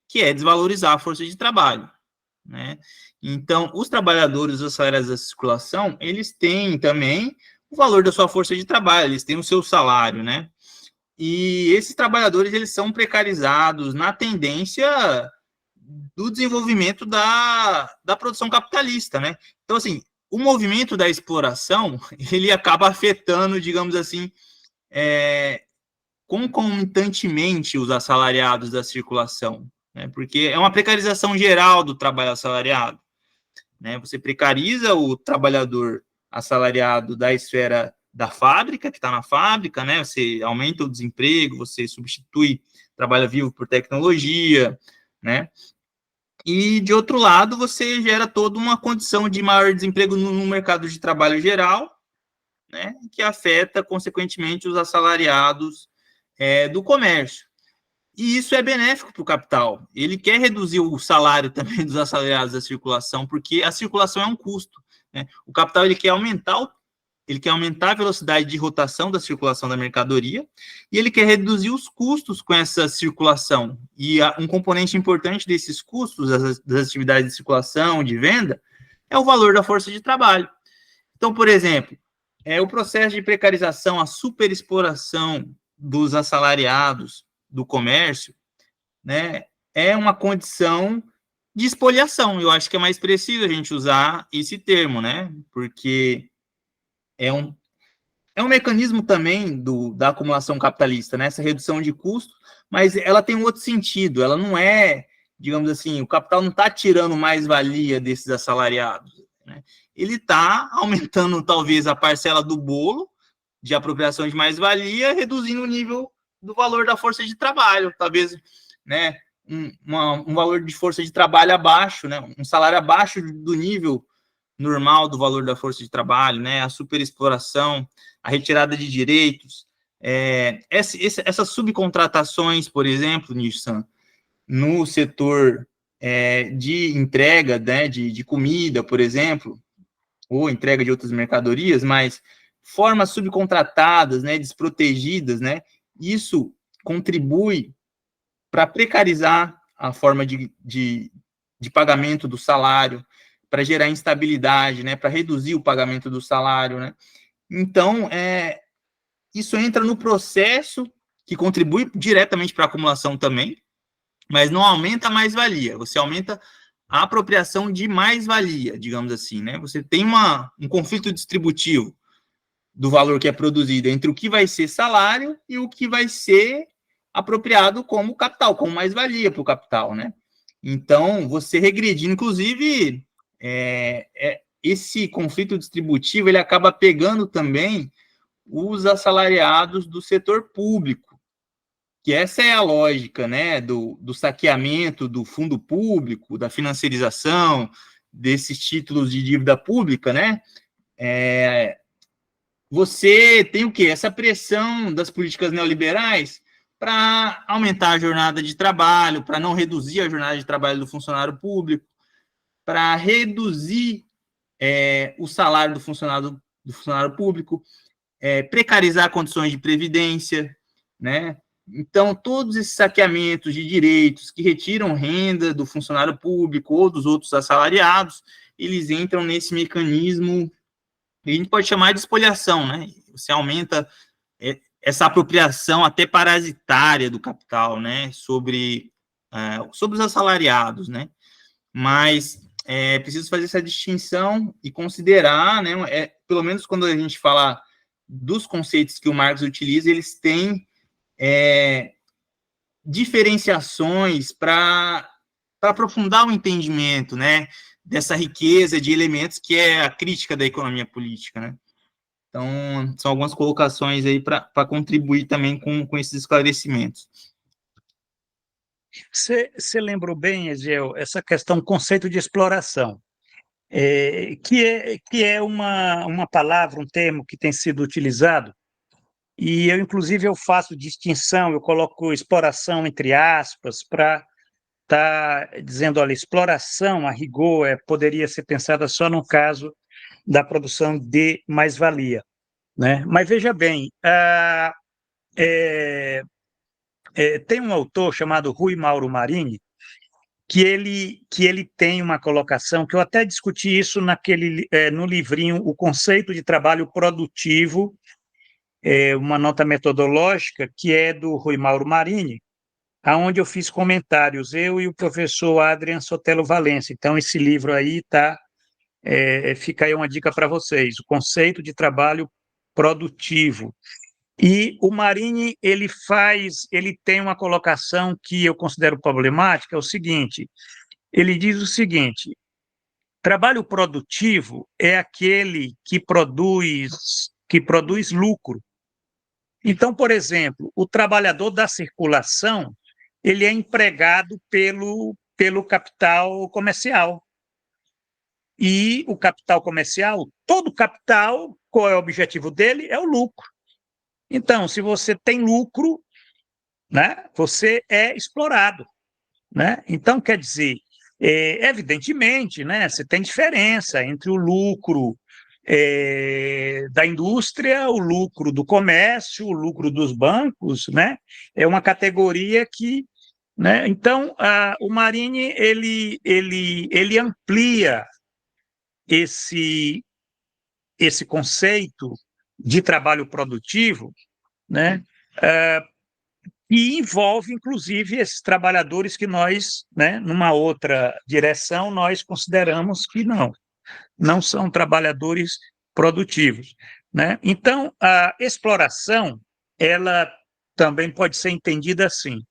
que é desvalorizar a força de trabalho, né? Então, os trabalhadores das áreas da circulação, eles têm também o valor da sua força de trabalho, eles têm o seu salário, né? E esses trabalhadores, eles são precarizados na tendência do desenvolvimento da produção capitalista, né? Então, assim, o movimento da exploração, ele acaba afetando, digamos assim, concomitantemente os assalariados da circulação, né? Porque é uma precarização geral do trabalho assalariado, né? Você precariza o trabalhador assalariado da esfera da fábrica, que está na fábrica, né? Você aumenta o desemprego, você substitui trabalho vivo por tecnologia, né? E, de outro lado, você gera toda uma condição de maior desemprego no mercado de trabalho geral, né? Que afeta, consequentemente, os assalariados do comércio. E isso é benéfico para o capital. Ele quer reduzir o salário também dos assalariados da circulação, porque a circulação é um custo, né? O capital ele quer aumentar a velocidade de rotação da circulação da mercadoria e ele quer reduzir os custos com essa circulação. E um componente importante desses custos, das atividades de circulação, de venda, é o valor da força de trabalho. Então, por exemplo, o processo de precarização, a superexploração dos assalariados do comércio, né, é uma condição de espoliação. Eu acho que é mais preciso a gente usar esse termo, né, porque é um mecanismo também da acumulação capitalista, né, essa redução de custo, mas ela tem um outro sentido, ela não é, digamos assim, o capital não está tirando mais-valia desses assalariados, né, ele está aumentando talvez a parcela do bolo de apropriação de mais-valia, reduzindo o nível do valor da força de trabalho, talvez, né, um valor de força de trabalho abaixo, né, um salário abaixo do nível normal do valor da força de trabalho, né, a superexploração, a retirada de direitos, essas subcontratações, por exemplo, Nissan, no setor de entrega, né, de comida, por exemplo, ou entrega de outras mercadorias, mas formas subcontratadas, né, desprotegidas, né, isso contribui para precarizar a forma de pagamento do salário, para gerar instabilidade, né, para reduzir o pagamento do salário, né. Então, isso entra no processo que contribui diretamente para a acumulação também, mas não aumenta a mais-valia, você aumenta a apropriação de mais-valia, digamos assim, né. Você tem um conflito distributivo do valor que é produzido entre o que vai ser salário e o que vai ser apropriado como capital, como mais-valia para o capital, né? Então, você regredindo, inclusive, esse conflito distributivo, ele acaba pegando também os assalariados do setor público, que essa é a lógica, né, do saqueamento do fundo público, da financiarização desses títulos de dívida pública, né? Você tem o quê? Essa pressão das políticas neoliberais para aumentar a jornada de trabalho, para não reduzir a jornada de trabalho do funcionário público, para reduzir o salário do funcionário público, precarizar condições de previdência, né? Então, todos esses saqueamentos de direitos que retiram renda do funcionário público ou dos outros assalariados, eles entram nesse mecanismo que a gente pode chamar de espoliação, né? Você aumenta essa apropriação até parasitária do capital, né? Sobre os assalariados, né? Mas é preciso fazer essa distinção e considerar, né? Pelo menos quando a gente fala dos conceitos que o Marx utiliza, eles têm diferenciações para aprofundar o entendimento, né, dessa riqueza de elementos que é a crítica da economia política, né? Então, são algumas colocações aí para contribuir também com esses esclarecimentos. Você lembrou bem, Egiel, essa questão, conceito de exploração, que é uma palavra, um termo que tem sido utilizado, e inclusive, eu faço distinção, eu coloco exploração entre aspas, para estar dizendo, olha, exploração, a rigor, poderia ser pensada só no caso da produção de mais-valia, né? Mas veja bem, tem um autor chamado Rui Mauro Marini, que ele tem uma colocação, que eu até discuti isso no livrinho O Conceito de Trabalho Produtivo, uma nota metodológica, que é do Rui Mauro Marini, aonde eu fiz comentários, eu e o professor Adrian Sotelo Valença. Então, esse livro aí fica aí uma dica para vocês, O Conceito de Trabalho Produtivo. E o Marini, ele tem uma colocação que eu considero problemática, é o seguinte, ele diz o seguinte: trabalho produtivo é aquele que produz lucro. Então, por exemplo, o trabalhador da circulação, ele é empregado pelo capital comercial. E o capital comercial, todo capital, qual é o objetivo dele? É o lucro. Então, se você tem lucro, né, você é explorado, né? Então, quer dizer, evidentemente, né, você tem diferença entre o lucro da indústria, o lucro do comércio, o lucro dos bancos, né? É uma categoria que, né? Então, o Marini ele amplia esse conceito de trabalho produtivo, né? E envolve, inclusive, esses trabalhadores que nós, né, numa outra direção, nós consideramos que não são trabalhadores produtivos, né? Então, a exploração, ela também pode ser entendida assim,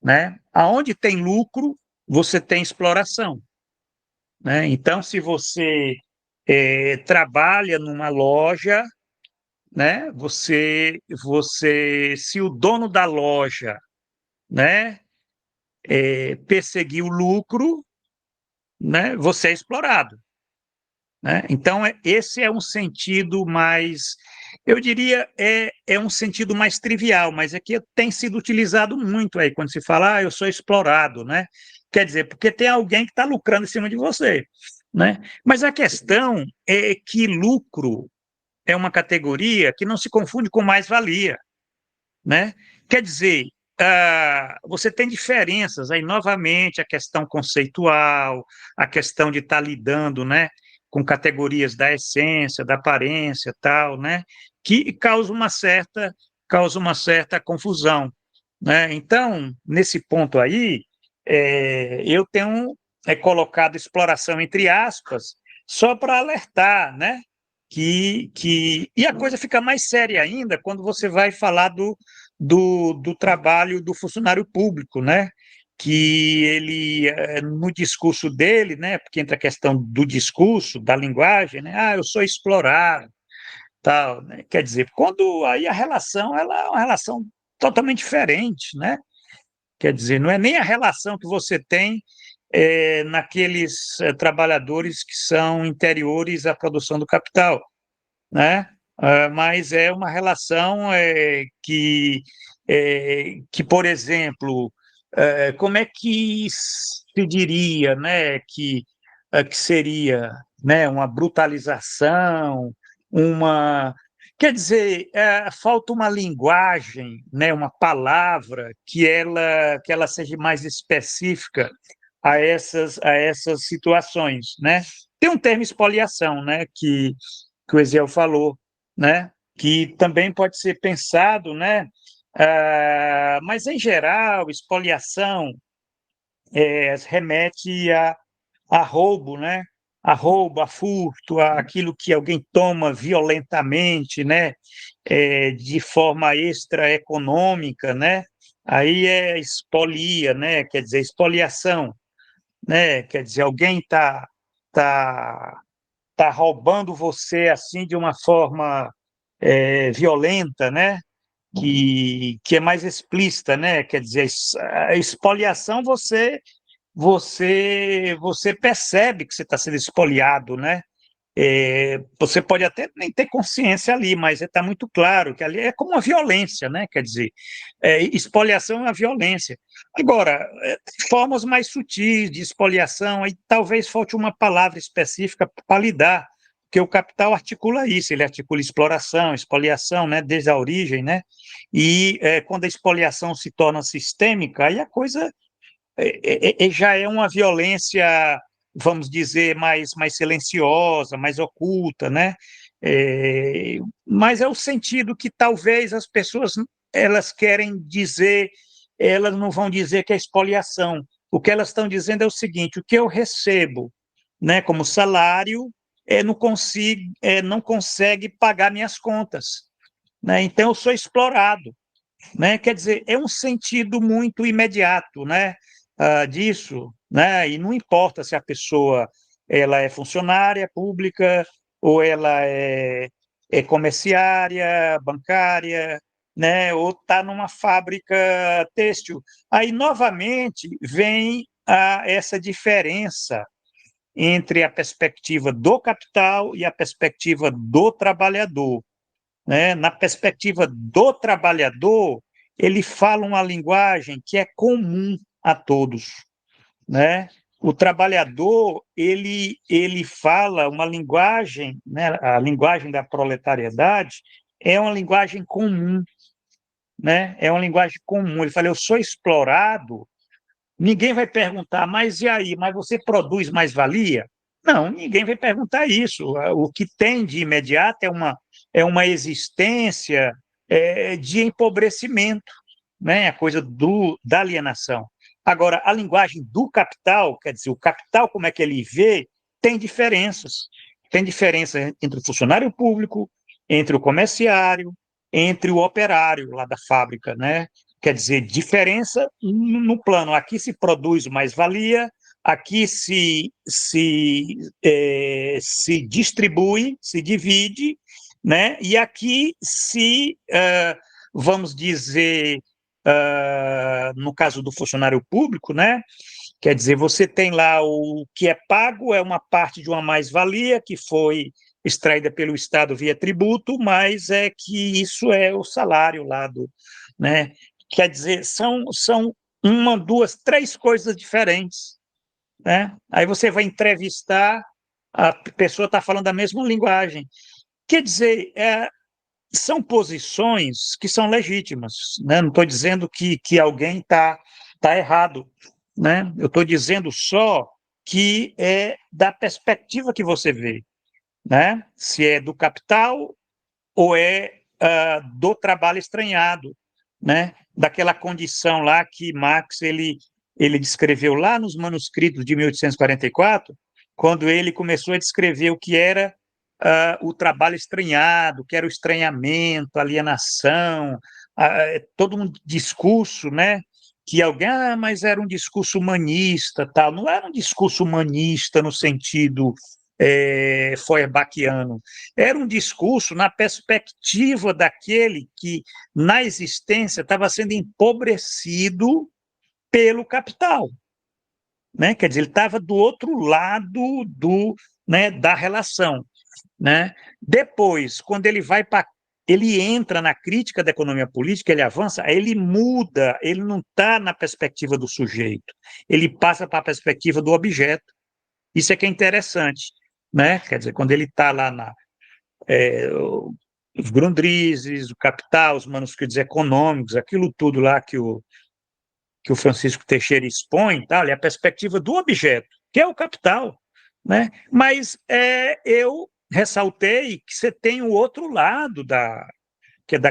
né? Aonde tem lucro, você tem exploração, né? Então, se você trabalha numa loja, né? Se o dono da loja, né, perseguir o lucro, né, você é explorado, né? Então esse é um sentido mais, eu diria, é um sentido mais trivial, mas é que tem sido utilizado muito aí quando se fala, eu sou explorado, né? Quer dizer, porque tem alguém que está lucrando em cima de você, né? Mas a questão é que lucro é uma categoria que não se confunde com mais-valia, né? Quer dizer, você tem diferenças aí, novamente, a questão conceitual, a questão de estar lidando, né, com categorias da essência, da aparência, tal, né, que causa uma certa confusão, né? Então, nesse ponto aí, eu tenho colocado exploração entre aspas, só para alertar, né, e a coisa fica mais séria ainda quando você vai falar do trabalho do funcionário público, né? Que ele, no discurso dele, né? Porque entra a questão do discurso, da linguagem, né? Eu sou explorado, tal, né? Quer dizer, quando aí a relação, ela é uma relação totalmente diferente, né? Quer dizer, não é nem a relação que você tem naqueles trabalhadores que são interiores à produção do capital, né? Mas é uma relação por exemplo, como é que se diria, né, que seria, né, uma brutalização, quer dizer, falta uma linguagem, né, uma palavra que ela seja mais específica a essas situações, né? Tem um termo expoliação, né, que o Eziel falou, né? Que também pode ser pensado, né? Mas, em geral, expoliação remete a roubo, né? A roubo, a furto, aquilo que alguém toma violentamente, né? De forma extraeconômica, né? Aí é expolia, né? Quer dizer, expoliação, né? Quer dizer, alguém tá roubando você assim de uma forma violenta, né? Que é mais explícita, né? Quer dizer, a expoliação você percebe que você está sendo expoliado, né? Você pode até nem ter consciência ali, mas está muito claro que ali é como uma violência, né? Quer dizer, expoliação é uma violência. Agora, formas mais sutis de expoliação, aí talvez falte uma palavra específica para lidar, porque o capital articula isso, ele articula exploração, expoliação, né? Desde a origem, né? E quando a expoliação se torna sistêmica, aí a coisa já é uma violência, vamos dizer, mais silenciosa, mais oculta, né? Mas é o sentido que talvez as pessoas elas querem dizer, elas não vão dizer que é expoliação. O que elas estão dizendo é o seguinte: o que eu recebo, né, como salário, não consegue pagar minhas contas, né? Então eu sou explorado, né? Quer dizer, é um sentido muito imediato, né? Disso, né? E não importa se a pessoa ela é funcionária pública ou ela é comerciária, bancária, né? Ou está numa fábrica têxtil. Aí novamente vem essa diferença entre a perspectiva do capital e a perspectiva do trabalhador, né? Na perspectiva do trabalhador, ele fala uma linguagem que é comum a todos, né? O trabalhador, ele fala uma linguagem, né? A linguagem da proletariedade é uma linguagem comum, né? É uma linguagem comum. Ele fala, eu sou explorado. Ninguém vai perguntar, mas e aí? Mas você produz mais-valia? Não, ninguém vai perguntar isso. O que tem de imediato é uma existência de empobrecimento, né? A coisa da alienação. Agora, a linguagem do capital, quer dizer, o capital, como é que ele vê, tem diferenças. Tem diferença entre o funcionário público, entre o comerciário, entre o operário lá da fábrica, né? Quer dizer, diferença no plano. Aqui se produz mais-valia, aqui se distribui, se divide, né? E aqui vamos dizer, no caso do funcionário público, né? Quer dizer, você tem lá o que é pago, é uma parte de uma mais-valia que foi extraída pelo Estado via tributo, mas é que isso é o salário lá né? Quer dizer, são uma, duas, três coisas diferentes, né? Aí você vai entrevistar, a pessoa está falando a mesma linguagem. Quer dizer, são posições que são legítimas, né? Não estou dizendo que alguém está errado, né? Eu estou dizendo só que é da perspectiva que você vê, né? Se é do capital ou é do trabalho estranhado, né? Daquela condição lá que Marx ele descreveu lá nos manuscritos de 1844, quando ele começou a descrever o que era o trabalho estranhado, que era o estranhamento, a alienação, todo um discurso, né? Que alguém, mas era um discurso humanista, tal. Não era um discurso humanista no sentido feuerbachiano, era um discurso na perspectiva daquele que, na existência, estava sendo empobrecido pelo capital, né? Quer dizer, ele estava do outro lado né, da relação, né? Depois, quando ele entra na crítica da economia política, ele avança, ele muda, ele não está na perspectiva do sujeito, ele passa para a perspectiva do objeto. Isso é que é interessante, né? Quer dizer, quando ele está lá os Grundrisses, o Capital, os manuscritos econômicos, aquilo tudo lá que o Francisco Teixeira expõe, tá? É a perspectiva do objeto, que é o capital, né? Mas eu ressaltei que você tem o outro lado da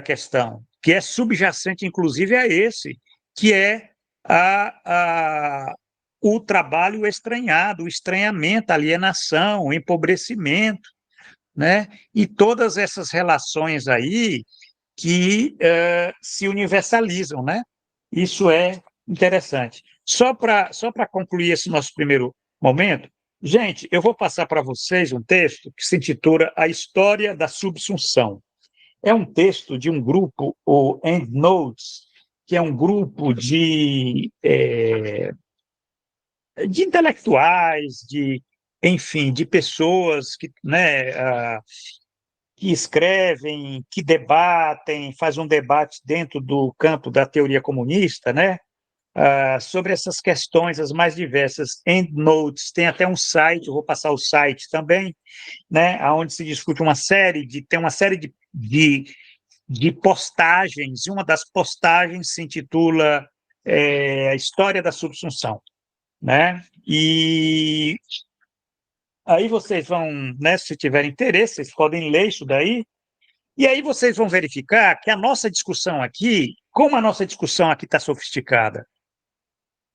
questão, que é subjacente, inclusive, a esse, que é o trabalho estranhado, o estranhamento, a alienação, o empobrecimento, né? E todas essas relações aí que se universalizam, né? Isso é interessante. Só para concluir esse nosso primeiro momento, gente, eu vou passar para vocês um texto que se intitula A História da Subsunção. É um texto de um grupo, o EndNotes, que é um grupo de intelectuais, enfim, de pessoas que, né, que escrevem, que debatem, faz um debate dentro do campo da teoria comunista, né, sobre essas questões as mais diversas. EndNotes tem até um site, eu vou passar o site também, né, onde se discute tem uma série de postagens, e uma das postagens se intitula A História da Subsunção, né? E aí vocês vão, né, se tiverem interesse, vocês podem ler isso daí, e aí vocês vão verificar que a nossa discussão aqui, como a nossa discussão aqui está sofisticada,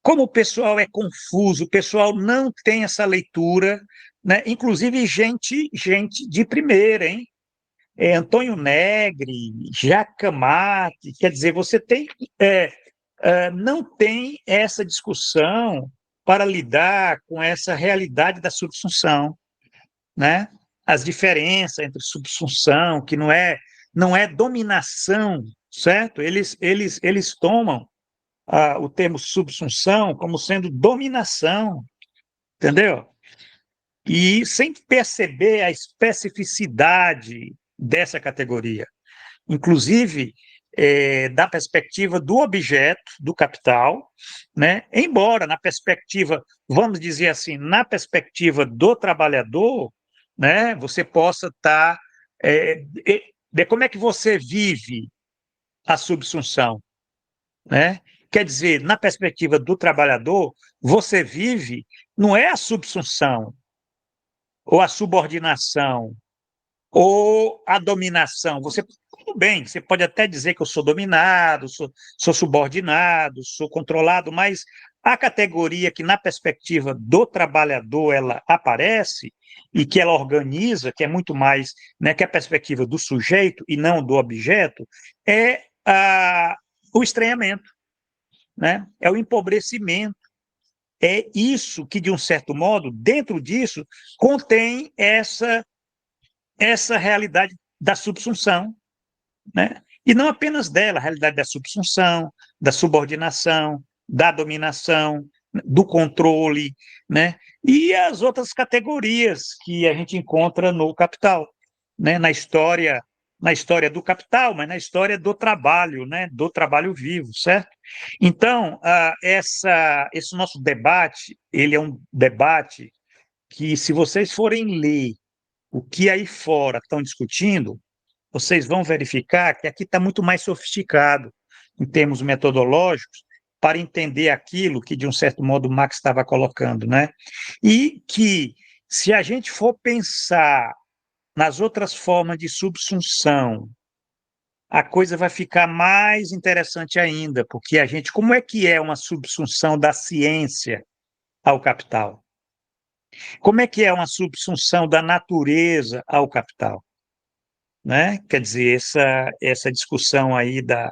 como o pessoal é confuso, o pessoal não tem essa leitura, né? Inclusive gente de primeira, hein? Antônio Negri, Jacamati, quer dizer, você tem, não tem essa discussão para lidar com essa realidade da subsunção, né? As diferenças entre subsunção, que não é dominação, certo? Eles tomam o termo subsunção como sendo dominação, entendeu? E sem perceber a especificidade dessa categoria, inclusive da perspectiva do objeto, do capital, né? Embora na perspectiva, vamos dizer assim, na perspectiva do trabalhador, né? Você possa estar... como é que você vive a subsunção, né? Quer dizer, na perspectiva do trabalhador, você vive, não é a subsunção, ou a subordinação, ou a dominação. Você, tudo bem, você pode até dizer que eu sou dominado, sou subordinado, sou controlado, mas a categoria que, na perspectiva do trabalhador, ela aparece e que ela organiza, que é muito mais, né, que a perspectiva do sujeito e não do objeto, é o estranhamento, né? É o empobrecimento. É isso que, de um certo modo, dentro disso, contém essa realidade da subsunção, né? E não apenas dela, a realidade da subsunção, da subordinação, da dominação, do controle, né? E as outras categorias que a gente encontra no Capital, né? Na história do capital, mas na história do trabalho, né? Do trabalho vivo, certo? Então, esse nosso debate, ele é um debate que, se vocês forem ler o que aí fora estão discutindo, vocês vão verificar que aqui está muito mais sofisticado em termos metodológicos para entender aquilo que, de um certo modo, o Marx estava colocando, né? E que, se a gente for pensar nas outras formas de subsunção, a coisa vai ficar mais interessante ainda, porque como é que é uma subsunção da ciência ao capital? Como é que é uma subsunção da natureza ao capital? Né? Quer dizer, essa discussão aí da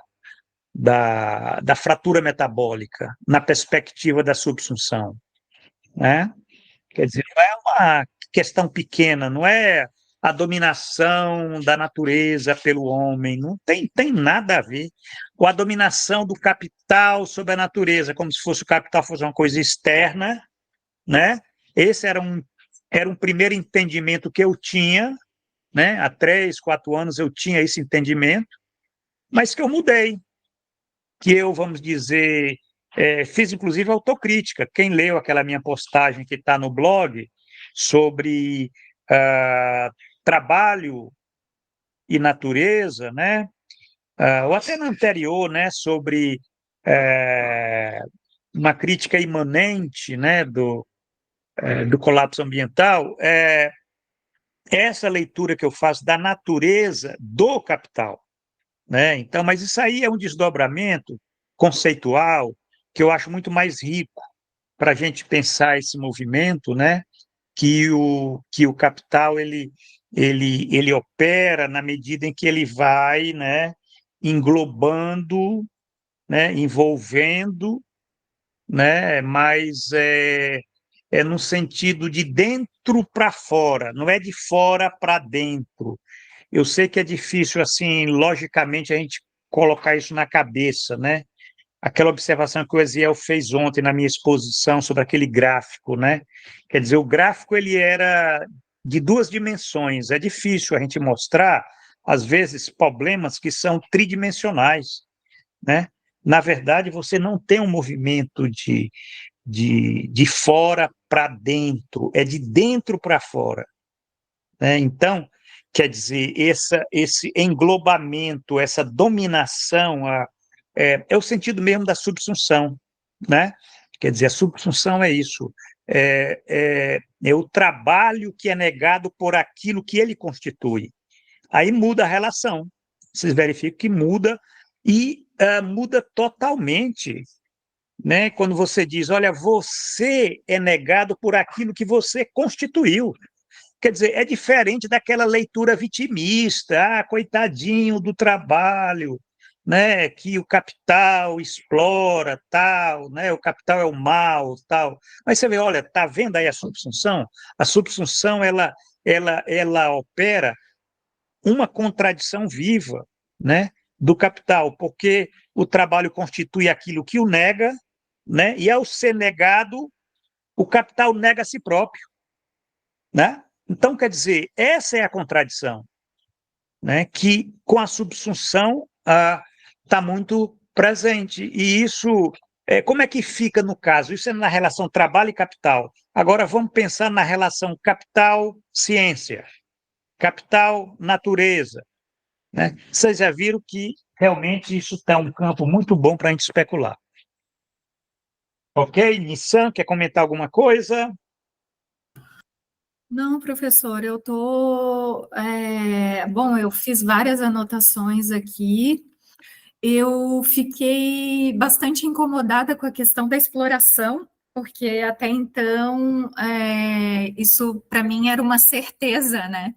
fratura metabólica na perspectiva da subsunção, né? Quer dizer, não é uma questão pequena, não é a dominação da natureza pelo homem, não tem nada a ver com a dominação do capital sobre a natureza, como se o capital fosse uma coisa externa, né? Esse era um primeiro entendimento que eu tinha, né? Há 3, 4 anos eu tinha esse entendimento, mas que eu mudei, que eu, vamos dizer, fiz inclusive autocrítica. Quem leu aquela minha postagem que está no blog sobre trabalho e natureza, né? Ou até no anterior, né? Sobre uma crítica imanente, né? Do colapso ambiental, essa leitura que eu faço da natureza do capital, né? Então, mas isso aí é um desdobramento conceitual que eu acho muito mais rico para a gente pensar esse movimento, né? Que o capital ele opera na medida em que ele vai, né? Englobando, né? Envolvendo, né? Mas é no sentido de dentro para fora, não é de fora para dentro. Eu sei que é difícil, assim, logicamente, a gente colocar isso na cabeça, né? Aquela observação que o Eziel fez ontem na minha exposição sobre aquele gráfico, né? Quer dizer, o gráfico ele era de 2 dimensões. É difícil a gente mostrar, às vezes, problemas que são tridimensionais, né? Na verdade, você não tem um movimento de fora para dentro, é de dentro para fora, né? Então, quer dizer, esse englobamento, essa dominação, é o sentido mesmo da subsunção, né? Quer dizer, a subsunção é isso, é o trabalho que é negado por aquilo que ele constitui. Aí muda a relação, vocês verificam que muda, e muda totalmente, né? Quando você diz, olha, você é negado por aquilo que você constituiu. quer dizer, é diferente daquela leitura vitimista, coitadinho do trabalho, né, que o capital explora, tal, né, o capital é o mal, tal. Mas você vê, olha, tá vendo aí a subsunção? A subsunção, ela opera uma contradição viva, né, do capital, porque o trabalho constitui aquilo que o nega, né, e ao ser negado, o capital nega a si próprio, né? Então, quer dizer, essa é a contradição, né, que com a subsunção está muito presente. E isso, como é que fica no caso? Isso é na relação trabalho e capital. Agora vamos pensar na relação capital-ciência, capital-natureza, né? Vocês já viram que realmente isso está um campo muito bom para a gente especular. Ok? Nissan, quer comentar alguma coisa? Não, professor, eu tô. Bom, eu fiz várias anotações aqui. Eu fiquei bastante incomodada com a questão da exploração, porque até então isso para mim era uma certeza, né?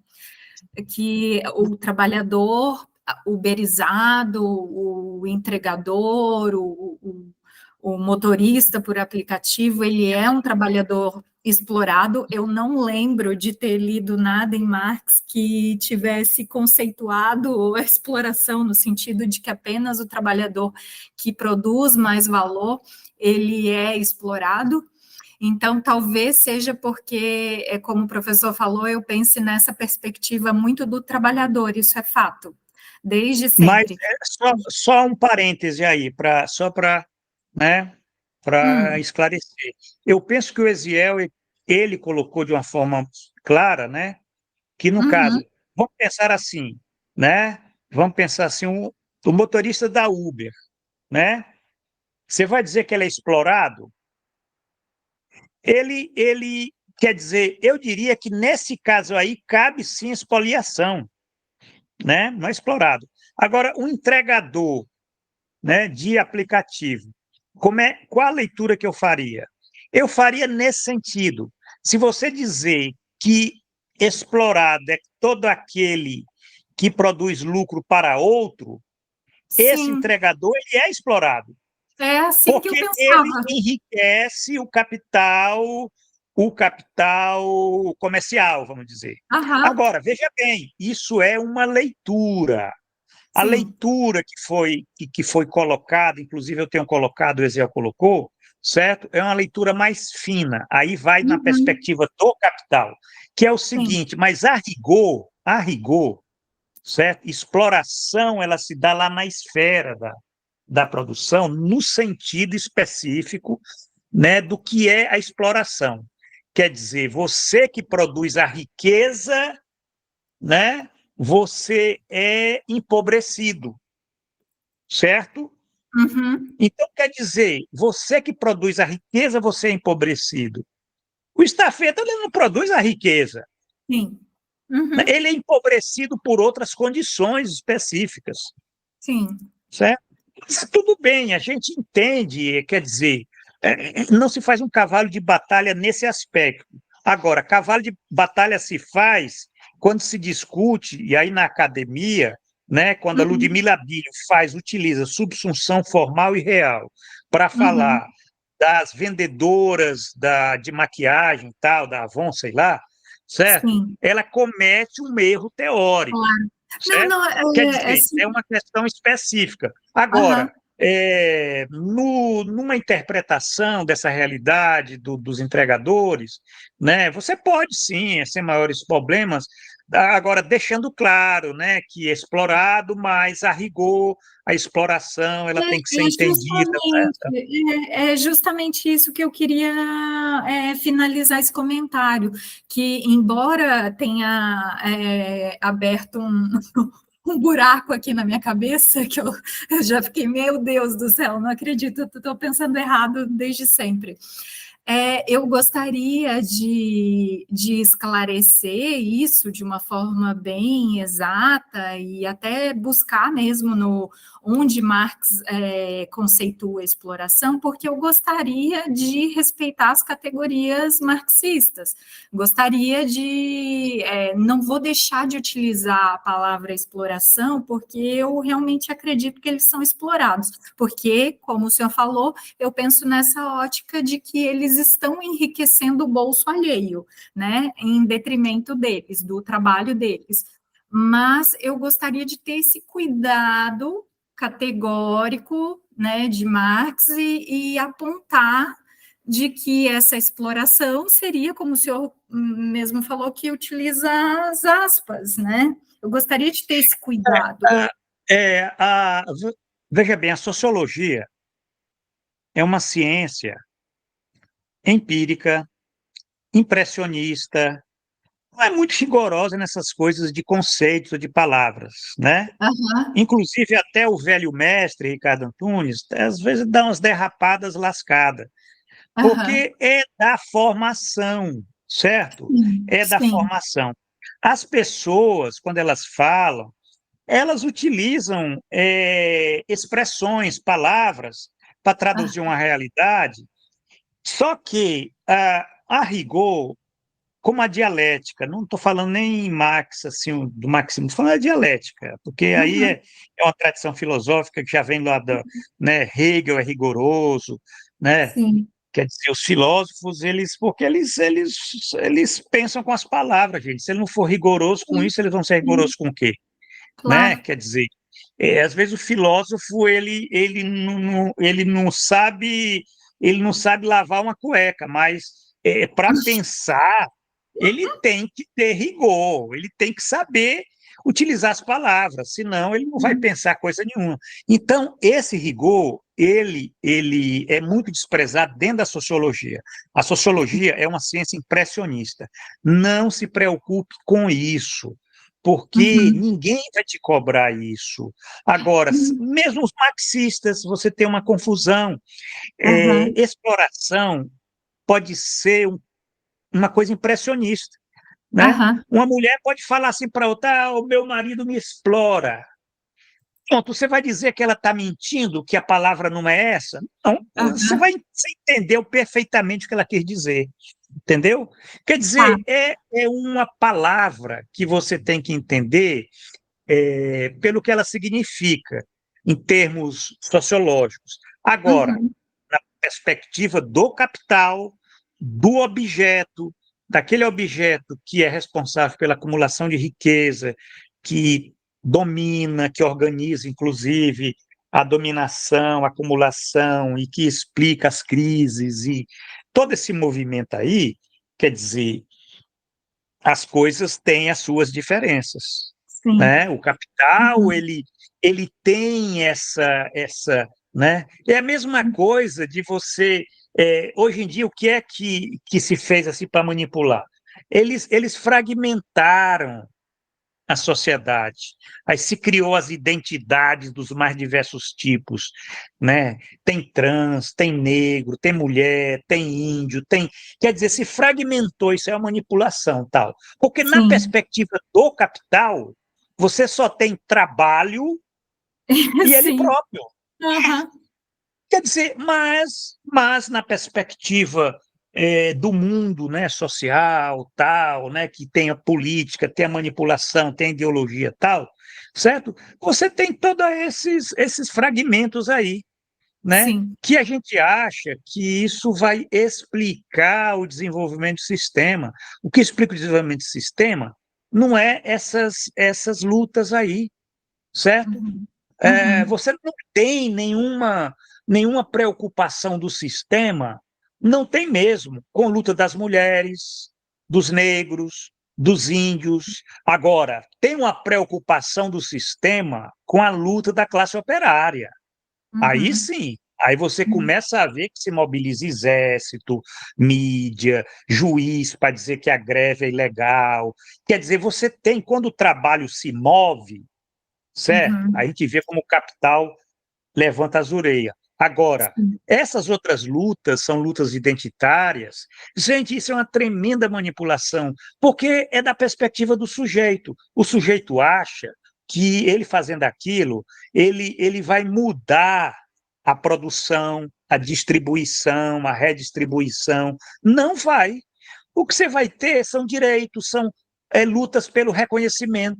Que o trabalhador uberizado, o entregador, o motorista por aplicativo, ele é um trabalhador explorado. Eu não lembro de ter lido nada em Marx que tivesse conceituado a exploração no sentido de que apenas o trabalhador que produz mais valor, ele é explorado. Então, talvez seja porque, como o professor falou, eu pense nessa perspectiva muito do trabalhador, isso é fato, desde sempre. Mas só um parêntese aí, só para, né, esclarecer. Eu penso que o Eziel, ele colocou de uma forma clara, né, que no caso, vamos pensar assim, né, o motorista da Uber, né, você vai dizer que ele é explorado? Ele quer dizer, eu diria que nesse caso aí cabe sim expoliação, né? Não é explorado. Agora, o entregador, né, de aplicativo, qual a leitura que eu faria? Eu faria nesse sentido. Se você dizer que explorado é todo aquele que produz lucro para outro, esse Sim, entregador ele é explorado. é assim que eu Porque pensava. ele enriquece o capital comercial, vamos dizer. Aham, Agora, veja bem, isso é uma leitura. A sim. leitura que foi colocada, inclusive eu tenho colocado, o Ezequiel colocou, certo? É uma leitura mais fina. Aí vai na perspectiva do capital, que é o Sim. seguinte, mas a rigor, certo? Exploração, ela se dá lá na esfera da produção, no sentido específico, né, do que é a exploração. Quer dizer, você que produz a riqueza, né, você é empobrecido, certo? Uhum, Então, quer dizer, você que produz a riqueza, você é empobrecido. O estafeta ele não produz a riqueza, sim. né? Uhum, Ele é empobrecido por outras condições específicas, sim. certo? Mas tudo bem, a gente entende, quer dizer, não se faz um cavalo de batalha nesse aspecto. Agora, cavalo de batalha se faz quando se discute, e aí na academia, né, quando a Uhum, Ludmila Bilho utiliza subsunção formal e real para uhum, falar das vendedoras de maquiagem, tal, da Avon, sei lá, certo? sim. Ela comete um erro teórico, Claro. Não, certo? não, Quer é dizer, sim. é uma questão específica. Aham, Agora, numa interpretação dessa realidade dos entregadores, né, você pode sim, sem maiores problemas, agora deixando claro, né, que é explorado, mas a rigor, a exploração ela tem que ser entendida. é justamente isso que eu queria finalizar esse comentário, que embora tenha aberto um buraco aqui na minha cabeça, que eu já fiquei, meu Deus do céu, não acredito, estou pensando errado desde sempre. Eu gostaria de esclarecer isso de uma forma bem exata e até buscar mesmo onde Marx conceitua a exploração, porque eu gostaria de respeitar as categorias marxistas. Gostaria não vou deixar de utilizar a palavra exploração, porque eu realmente acredito que eles são explorados, porque, como o senhor falou, eu penso nessa ótica de que eles estão enriquecendo o bolso alheio, né, em detrimento deles, do trabalho deles. Mas eu gostaria de ter esse cuidado categórico, né, de Marx e apontar de que essa exploração seria, como o senhor mesmo falou, que utiliza as aspas, né? Eu gostaria de ter esse cuidado. Veja bem, a sociologia é uma ciência empírica, impressionista, não é muito rigorosa nessas coisas de conceitos ou de palavras, né? Uhum. Inclusive, até o velho mestre, Ricardo Antunes, às vezes dá umas derrapadas lascadas, porque é da formação, certo? É da Sim. formação. As pessoas, quando elas falam, elas utilizam expressões, palavras, para traduzir uma realidade, só que, a rigor, como a dialética, não estou falando nem em Marx, assim, do marxismo, estou falando da dialética, porque aí é uma tradição filosófica que já vem lá da, né, Hegel é rigoroso, né? Sim. Quer dizer, os filósofos, porque eles pensam com as palavras, gente. Se ele não for rigoroso com isso, eles vão ser rigorosos com o quê? Né? Claro. Quer dizer, às vezes o filósofo ele não sabe lavar uma cueca, mas para pensar ele tem que ter rigor, ele tem que saber utilizar as palavras, senão ele não vai pensar coisa nenhuma. Então, esse rigor, ele é muito desprezado dentro da sociologia. A sociologia é uma ciência impressionista. Não se preocupe com isso, porque ninguém vai te cobrar isso. Agora, mesmo os marxistas, você tem uma confusão. Exploração pode ser uma coisa impressionista, né? Uma mulher pode falar assim para outra: o meu marido me explora. Pronto, você vai dizer que ela está mentindo, que a palavra não é essa? Não, você entendeu perfeitamente o que ela quis dizer, entendeu? Quer dizer, é uma palavra que você tem que entender pelo que ela significa, em termos sociológicos. Agora, na perspectiva do capital, do objeto, daquele objeto que é responsável pela acumulação de riqueza, que domina, que organiza, inclusive, a dominação, a acumulação, e que explica as crises, e todo esse movimento aí, quer dizer, as coisas têm as suas diferenças. Né? O capital, ele tem essa, né? É a mesma coisa de você, hoje em dia, o que é que se fez assim para manipular? Eles fragmentaram a sociedade, aí se criou as identidades dos mais diversos tipos, né? Tem trans, tem negro, tem mulher, tem índio, quer dizer, se fragmentou, isso é uma manipulação, tal. Porque na perspectiva do capital, você só tem trabalho e ele próprio. Quer dizer, mas na perspectiva do mundo, né, social, tal, né, que tem a política, tem a manipulação, tem a ideologia, tal, certo? Você tem todos esses fragmentos aí, né, que a gente acha que isso vai explicar o desenvolvimento do sistema. O que explica o desenvolvimento do sistema não é essas lutas aí, certo? Você não tem nenhuma preocupação do sistema, não tem mesmo, com a luta das mulheres, dos negros, dos índios. Agora, tem uma preocupação do sistema com a luta da classe operária. Aí sim, aí você começa a ver que se mobiliza exército, mídia, juiz para dizer que a greve é ilegal. Quer dizer, você tem, quando o trabalho se move, certo? A gente vê como o capital levanta as orelhas. Agora, sim. essas outras lutas são lutas identitárias. Gente, isso é uma tremenda manipulação, porque é da perspectiva do sujeito. O sujeito acha que ele fazendo aquilo, ele vai mudar a produção, a distribuição, a redistribuição. Não vai. O que você vai ter são direitos, são lutas pelo reconhecimento.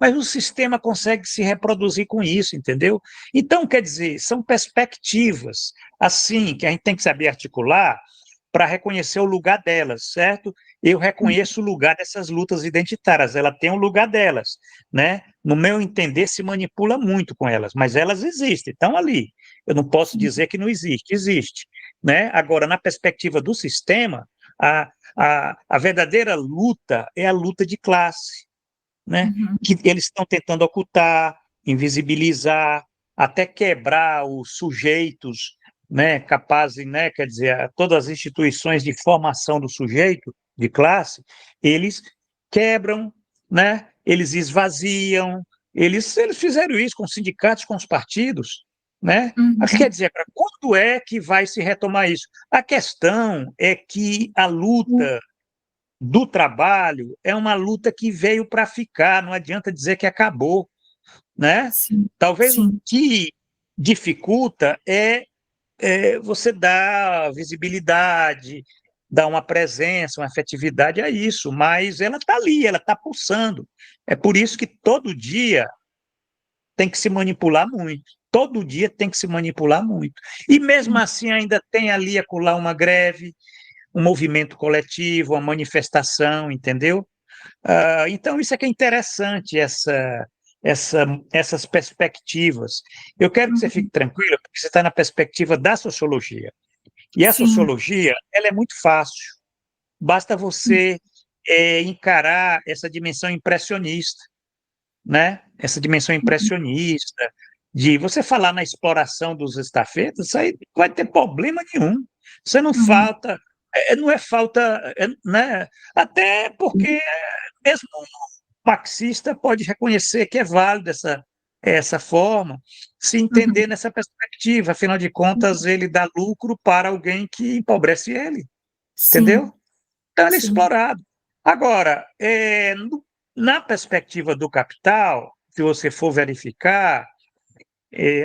Mas o sistema consegue se reproduzir com isso, entendeu? Então, quer dizer, são perspectivas, assim, que a gente tem que saber articular para reconhecer o lugar delas, certo? Eu reconheço o lugar dessas lutas identitárias, ela tem o lugar delas, né? No meu entender, se manipula muito com elas, mas elas existem, estão ali. Eu não posso dizer que não existe, existe, né? Agora, na perspectiva do sistema, a verdadeira luta é a luta de classe, né? Uhum. Que eles estão tentando ocultar, invisibilizar, até quebrar os sujeitos, né, capazes, né, quer dizer, todas as instituições de formação do sujeito de classe, eles quebram, né? Eles esvaziam, eles fizeram isso com os sindicatos, com os partidos, né? Quer Uhum. dizer, quando é que vai se retomar isso? A questão é que a luta do trabalho é uma luta que veio para ficar, não adianta dizer que acabou, né? Sim, Talvez o sim. que dificulta é você dar visibilidade, dar uma presença, uma afetividade a isso, mas ela está ali, ela está pulsando. É por isso que todo dia tem que se manipular muito. Todo dia tem que se manipular muito. E mesmo assim ainda tem ali e acolá uma greve, um movimento coletivo, uma manifestação, entendeu? Então, isso é que é interessante, essas perspectivas. Eu quero que você fique Uhum. tranquila, porque você está na perspectiva da sociologia. E a Sim. sociologia, ela é muito fácil. Basta você encarar essa dimensão impressionista, né? Essa dimensão impressionista, de você falar na exploração dos estafetas, isso aí não vai ter problema nenhum. Você não Uhum. falta, não é falta, né? Até porque mesmo um marxista pode reconhecer que é válido essa forma, se entender Uhum. nessa perspectiva, afinal de contas, ele dá lucro para alguém que empobrece ele, entendeu? Sim, Então, ele é sim. explorado. Agora, na perspectiva do capital, se você for verificar,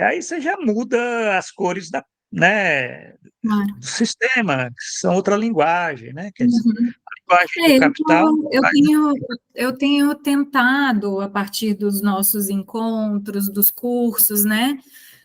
aí você já muda as cores né, Claro. do sistema, que são outra linguagem, né? Quer dizer, Uhum. a linguagem do capital. Então, eu tenho tentado, a partir dos nossos encontros, dos cursos, né,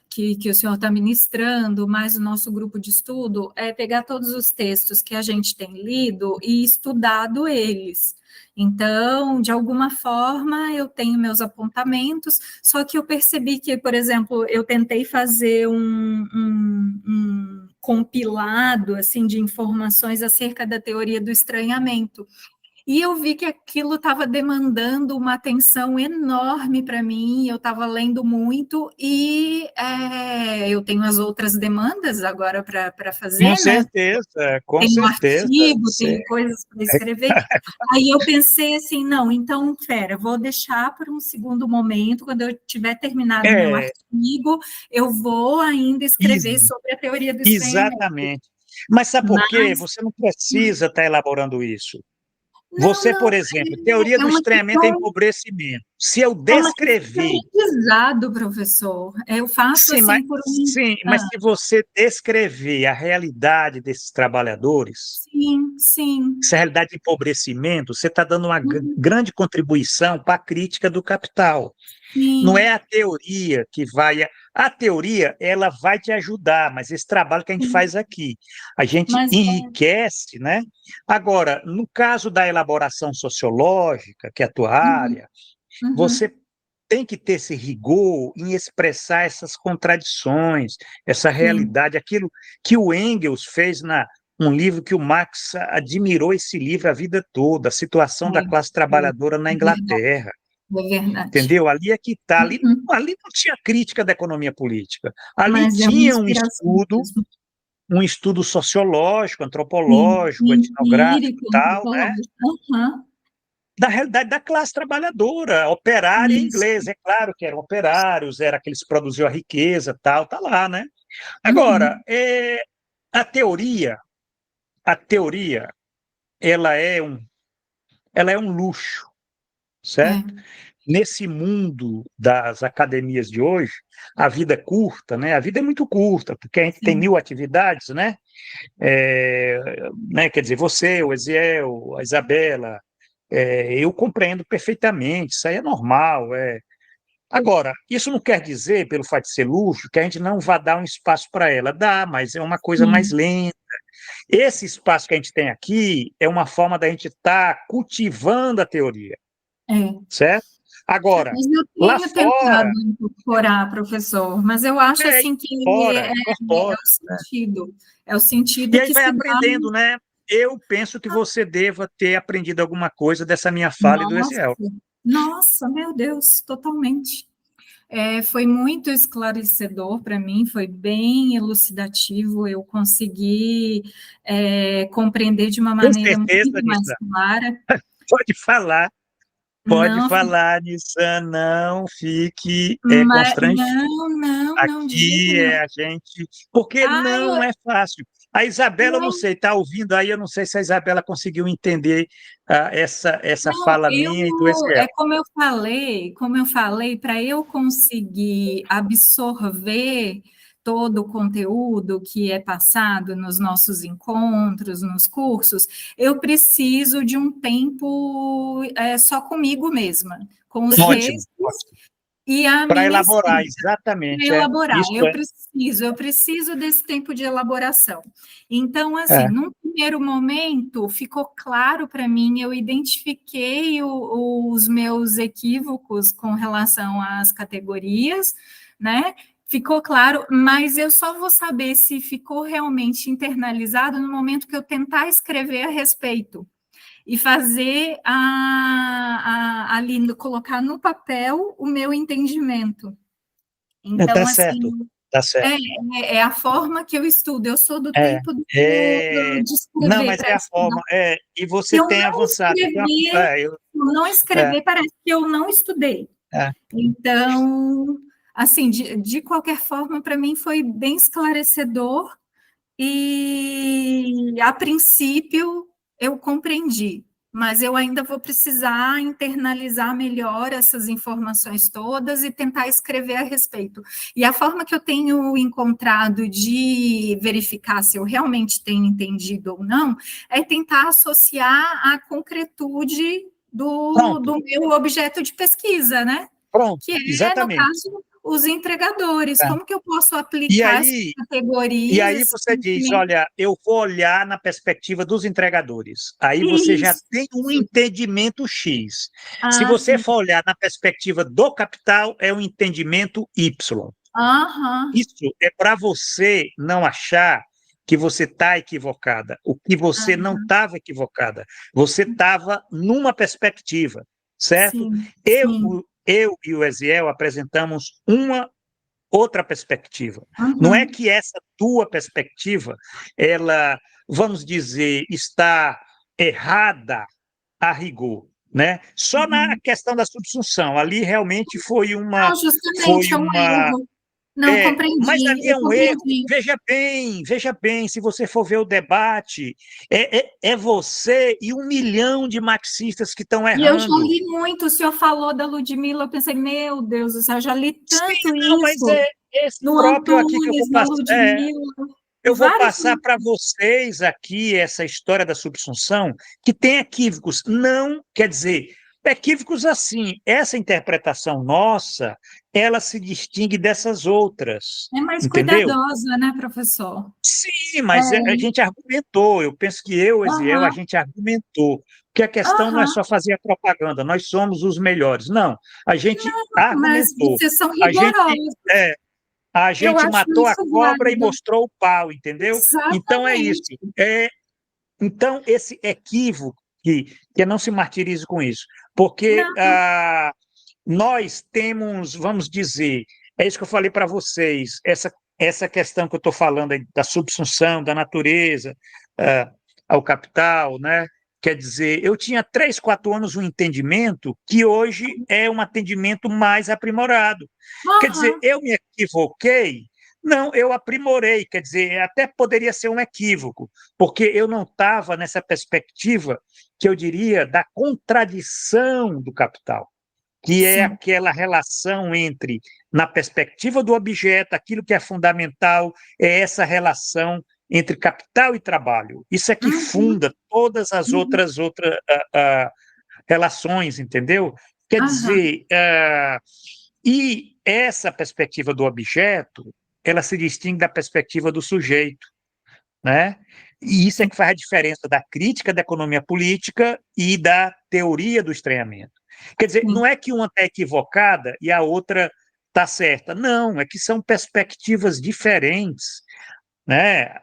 que o senhor está ministrando, mais o nosso grupo de estudo, é pegar todos os textos que a gente tem lido e estudado eles. Então, de alguma forma, eu tenho meus apontamentos, só que eu percebi que, por exemplo, eu tentei fazer um compilado assim de informações acerca da teoria do estranhamento. E eu vi que aquilo estava demandando uma atenção enorme para mim, eu estava lendo muito, e eu tenho as outras demandas agora para Com fazer, né? certeza, com Tem um certeza. artigo, tem coisas para escrever. Aí eu pensei assim, não, então, pera, vou deixar para um segundo momento, quando eu tiver terminado meu É, artigo, eu vou ainda escrever ex- sobre a teoria do estranhamento. exatamente. Mas sabe por quê? Mas, Você não precisa estar elaborando isso. não, Você, não, por exemplo, teoria é do uma estranhamento e questão. empobrecimento. Se eu É uma questão de descrever, aprendizado, professor. Eu faço sim, mas, assim por um. sim, mas se você descrever a realidade desses trabalhadores, Sim, sim. essa realidade de empobrecimento, você está dando uma Uhum. grande contribuição para a crítica do capital. Não é Sim, a teoria que vai. A teoria, ela vai te ajudar, mas esse trabalho que a gente sim. faz aqui, a gente Mas enriquece, né? Agora, no caso da elaboração sociológica, que é a tua uhum, área, uhum, você tem que ter esse rigor em expressar essas contradições, essa sim. realidade, aquilo que o Engels fez um livro que o Marx admirou esse livro a vida toda, a situação da classe trabalhadora na É verdade, Inglaterra. é verdade. Entendeu? Ali é que está. Uhum. Ali não tinha crítica da economia política. Ali Mas é uma tinha inspiração mesmo. um estudo sociológico, Sim, antropológico, sim, etnográfico lírico, e tal, né? antropológico. Aham. da realidade da classe trabalhadora, operária em Isso. inglês. É claro que eram operários, era aqueles que produziam a riqueza, tal, tá lá, né? Agora, Uhum. a teoria, a teoria, ela é um luxo, certo? É, Nesse mundo das academias de hoje, a vida é curta, né? A vida é muito curta, porque a gente tem sim. 1000 atividades, né? Quer dizer, você, o Eziel, a Isabela, eu compreendo perfeitamente, isso aí é normal. Agora, isso não quer dizer, pelo fato de ser luxo, que a gente não vá dar um espaço para ela. Dá, mas é uma coisa mais Sim. lenta. Esse espaço que a gente tem aqui é uma forma da gente estar cultivando a teoria, É. certo? Agora, Mas eu lá tenho fora, tentado incorporar, professor, mas eu acho assim que é incorpora. o sentido. É o sentido E aí que vai se dá. aprendendo, né? Eu penso que você deva ter aprendido alguma coisa dessa minha fala e do Nossa, Eziel. nossa, meu Deus, totalmente. Foi muito esclarecedor para mim, foi bem elucidativo, eu consegui compreender de uma Com maneira certeza, muito mais Nissan. clara. Pode falar, pode Não, falar, Nissan. Não fique mas, constrangido. não, de jeito Aqui nenhum. é a gente. Porque Ah, não é fácil. A Isabela, eu não não, sei, está ouvindo aí, eu não sei se a Isabela conseguiu entender essa não, fala minha e do Eziel. como eu falei, para eu conseguir absorver todo o conteúdo que é passado nos nossos encontros, nos cursos, eu preciso de um tempo só comigo mesma, com os Ótimo, textos e a para minha elaborar, escrita. Para exatamente. elaborar, Isso eu preciso desse tempo de elaboração. Então, assim, é. num primeiro momento, ficou claro para mim, eu identifiquei os meus equívocos com relação às categorias, né? Ficou claro, mas eu só vou saber se ficou realmente internalizado no momento que eu tentar escrever a respeito e fazer ali, colocar no papel o meu entendimento. Tá Então, certo, assim, tá certo. é a forma que eu estudo. Eu sou do É, tipo é, de não, escrever mas para é a estudar. forma, e Se você eu tem não avançado. escrever, É, parece que eu não estudei. é. Então, assim, de qualquer forma, para mim foi bem esclarecedor e, a princípio, eu compreendi, mas eu ainda vou precisar internalizar melhor essas informações todas e tentar escrever a respeito. E a forma que eu tenho encontrado de verificar se eu realmente tenho entendido ou não é tentar associar a concretude Pronto, do meu objeto de pesquisa, né? pronto, Que no exatamente. caso, os entregadores. É. Como que eu posso E aplicar essas aí, e categorias, aí esses você diz, conhecimentos? olha, eu vou olhar na perspectiva dos entregadores. Aí você já Isso. tem um entendimento X. Se Ah, você sim. for olhar na perspectiva do capital, é um entendimento Y. Aham. Isso é para você não achar que você está equivocada. O que você não Aham. estava equivocada. Você estava numa perspectiva, certo? Sim, Eu, sim. eu e o Eziel apresentamos uma outra perspectiva. Não é Uhum. que essa tua perspectiva, ela, vamos dizer, está errada a rigor, né? Só na Uhum. questão da subsunção, ali realmente Não, foi justamente, é um uma erro. Não, mas compreendi, ali eu é um erro. compreendi. Veja bem, se você for ver o debate, é você e 1 milhão de marxistas que estão E eu já errando. li muito, o senhor falou da Ludmilla, eu pensei, meu Deus do céu, eu já li Sim, tanto não, mas isso é esse no próprio aqui que eu vou Antunes, na passar. Ludmilla, Eu vou vários. passar para vocês aqui essa história da subsunção, que tem equívocos. Não, quer dizer, equívocos assim, essa interpretação nossa, ela se distingue dessas outras, É mais entendeu? cuidadosa, né, professor? Sim, mas a É. gente argumentou. Eu penso que eu, Eziel, a Aham, gente argumentou. Porque a questão não é aham. só fazer a propaganda, nós somos os melhores. Não, a gente Mas argumentou. vocês são A gente, rigorosos. é, a Eu gente acho matou a isso cobra e válido. mostrou o pau, entendeu? Então é isso. Exatamente. É, então, esse equívoco, que não se martirize com isso, porque Não, nós temos, vamos dizer, é isso que eu falei para vocês, essa questão que eu estou falando aí da subsunção da natureza ao capital, né? Quer dizer, eu tinha 3, 4 anos um entendimento que hoje é um entendimento mais aprimorado. Quer dizer, Aham, eu me equivoquei? Não, eu aprimorei. Quer dizer, até poderia ser um equívoco, porque eu não estava nessa perspectiva que eu diria da contradição do capital, que é sim. aquela relação entre, na perspectiva do objeto, aquilo que é fundamental é essa relação entre capital e trabalho. Isso é que Uhum, funda todas as uhum, outras relações, entendeu? Quer aham, dizer, e essa perspectiva do objeto, ela se distingue da perspectiva do sujeito, né? E isso é sim, que faz a diferença da crítica da economia política e da teoria do estranhamento. Quer dizer, sim. não é que uma está equivocada e a outra está certa. Não, é que são perspectivas diferentes, né?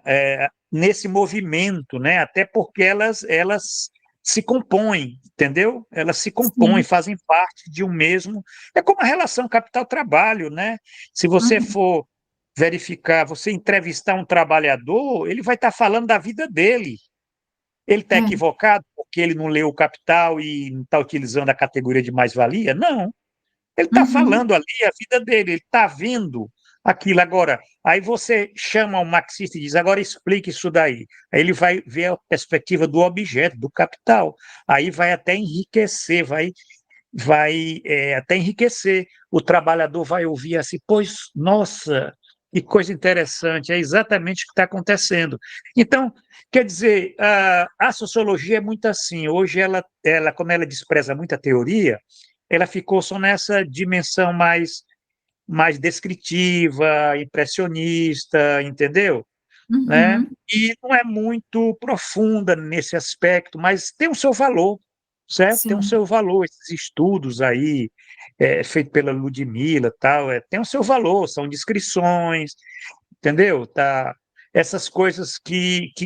Nesse movimento, né? Até porque elas se compõem, entendeu? Elas se compõem, Sim. fazem parte de um mesmo. É como a relação capital-trabalho, né? Se você Uhum. for verificar, você entrevistar um trabalhador, ele vai estar falando da vida dele. Ele está É. equivocado porque ele não leu o Capital e não está utilizando a categoria de mais-valia? Não. Ele está Uhum. falando ali a vida dele, ele está vendo aquilo. Agora, aí você chama um marxista e diz, agora explique isso daí. Aí ele vai ver a perspectiva do objeto, do capital. Aí vai até enriquecer, vai até enriquecer. O trabalhador vai ouvir assim, pois, nossa, que coisa interessante, é exatamente o que está acontecendo. Então, quer dizer, a sociologia é muito assim, hoje como ela despreza muita teoria, ela ficou só nessa dimensão mais descritiva, impressionista, entendeu? Né? Uhum. E não é muito profunda nesse aspecto, mas tem o seu valor, certo? Tem o Sim. seu valor. Esses estudos aí, feitos pela Ludmilla, tal, tem o seu valor, são descrições, entendeu? Tá? Essas coisas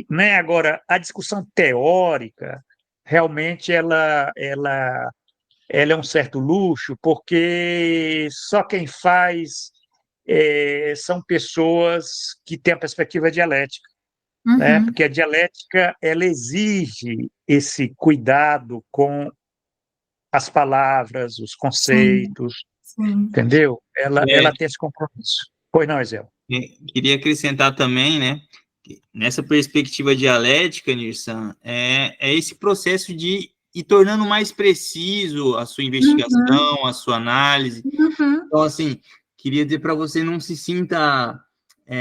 né? Agora, a discussão teórica, realmente, ela é um certo luxo, porque só quem faz são pessoas que têm a perspectiva dialética, né? Uhum. Porque a dialética ela exige esse cuidado com as palavras, os Sim. conceitos, Sim. entendeu? Ela É, tem esse compromisso. Pois não, Ezel? queria acrescentar também, né, que nessa perspectiva dialética, Nirsan, é esse processo de ir tornando mais preciso a sua Uhum. investigação, a sua análise. Uhum. Então, assim, queria dizer para você não se sinta,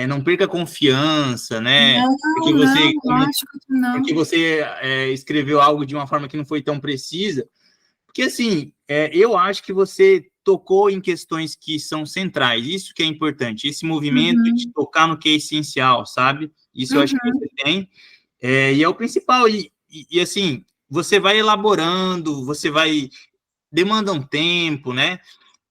não perca a confiança, né, Não, não, lógico que porque não. você escreveu algo de uma forma que não foi tão precisa, porque, assim, eu acho que você tocou em questões que são centrais, isso que é importante, esse movimento de Uhum. tocar no que é essencial, sabe? Isso eu acho que Uhum. você tem, e é o principal. Assim, você vai elaborando, você vai. Demanda um tempo, né?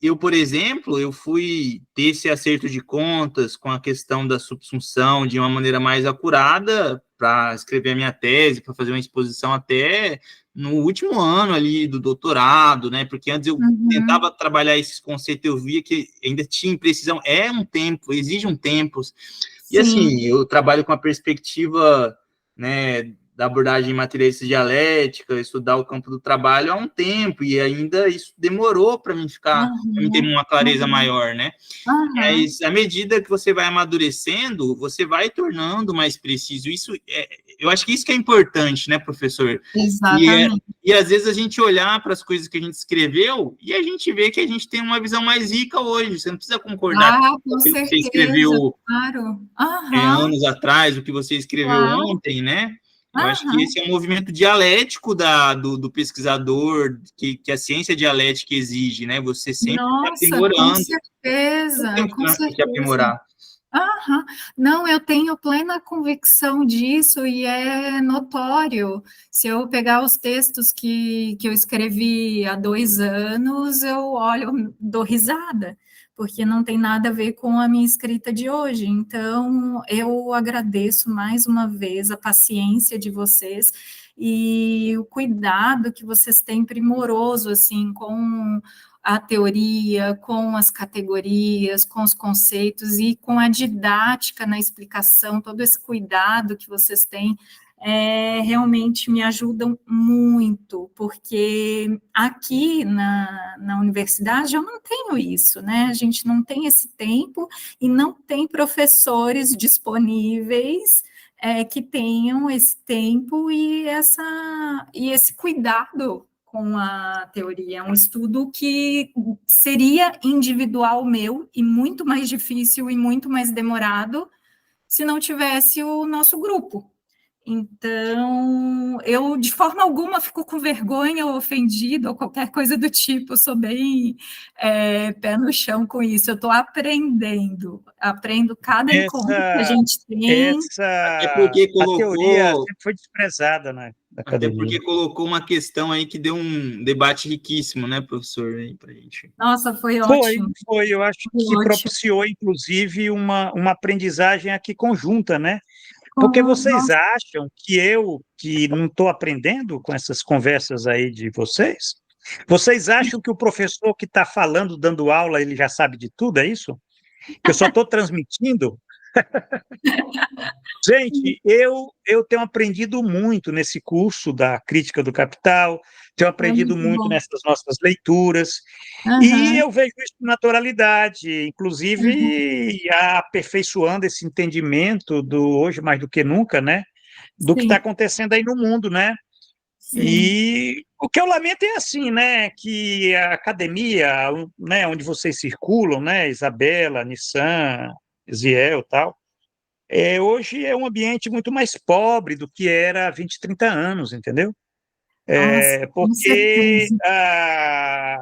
Eu, por exemplo, eu fui ter esse acerto de contas com a questão da subsunção de uma maneira mais acurada para escrever a minha tese, para fazer uma exposição até no último ano ali do doutorado, né? Porque antes eu Uhum. tentava trabalhar esses conceitos, eu via que ainda tinha imprecisão, é um tempo, exige um tempo. E Sim. assim, eu trabalho com a perspectiva, né, da abordagem materialista dialética, estudar o campo do trabalho há um tempo, e ainda isso demorou para mim ficar, para mim ter Uhum. uma clareza Uhum. maior, né? Uhum. Mas à medida que você vai amadurecendo, você vai tornando mais preciso. Eu acho que isso que é importante, né, professor? Exatamente. E às vezes a gente olhar para as coisas que a gente escreveu e a gente vê que a gente tem uma visão mais rica hoje. Você não precisa concordar Ah, com com aquilo que você certeza, escreveu claro. Aham, anos atrás, o que você escreveu claro. ontem, né? Eu acho que Aham. esse é um movimento dialético do pesquisador, que a ciência dialética exige, né? Você sempre está Nossa, aprimorando, com tem que certeza. aprimorar. Aham. Não, eu tenho plena convicção disso e é notório. Se eu pegar os textos que eu escrevi há 2 anos, eu olho, dou risada, porque não tem nada a ver com a minha escrita de hoje. Então, eu agradeço mais uma vez a paciência de vocês e o cuidado que vocês têm primoroso, assim, com a teoria, com as categorias, com os conceitos e com a didática na explicação, todo esse cuidado que vocês têm realmente me ajudam muito, porque aqui na universidade eu não tenho isso, né? A gente não tem esse tempo e não tem professores disponíveis que tenham esse tempo e esse cuidado com a teoria. É um estudo que seria individual meu e muito mais difícil e muito mais demorado se não tivesse o nosso grupo. Então, eu, de forma alguma, fico com vergonha ou ofendida ou qualquer coisa do tipo, eu sou bem pé no chão com isso, eu estou aprendo cada encontro que a gente tem. Até porque A teoria colocou, sempre foi desprezada na até academia. porque colocou uma questão aí que deu um debate riquíssimo, né, professor, aí pra gente. Nossa, foi ótimo. Foi, eu acho Foi que ótimo. propiciou, inclusive, uma aprendizagem aqui conjunta, né? Porque vocês acham que eu, que não estou aprendendo com essas conversas aí de vocês, vocês acham que o professor que está falando, dando aula, ele já sabe de tudo, é isso? Que eu só estou transmitindo? Gente, eu tenho aprendido muito nesse curso da Crítica do Capital, tenho aprendido muito nessas nossas leituras, e eu vejo isso com naturalidade, inclusive aperfeiçoando esse entendimento do hoje mais do que nunca, né? Do que está acontecendo aí no mundo, né? Sim. E o que eu lamento é assim, né? Que a academia, né, onde vocês circulam, né? Isabela, Nissan, Ziel, tal. Hoje é um ambiente muito mais pobre do que era há 20, 30 anos, entendeu? Nossa, com Porque certeza.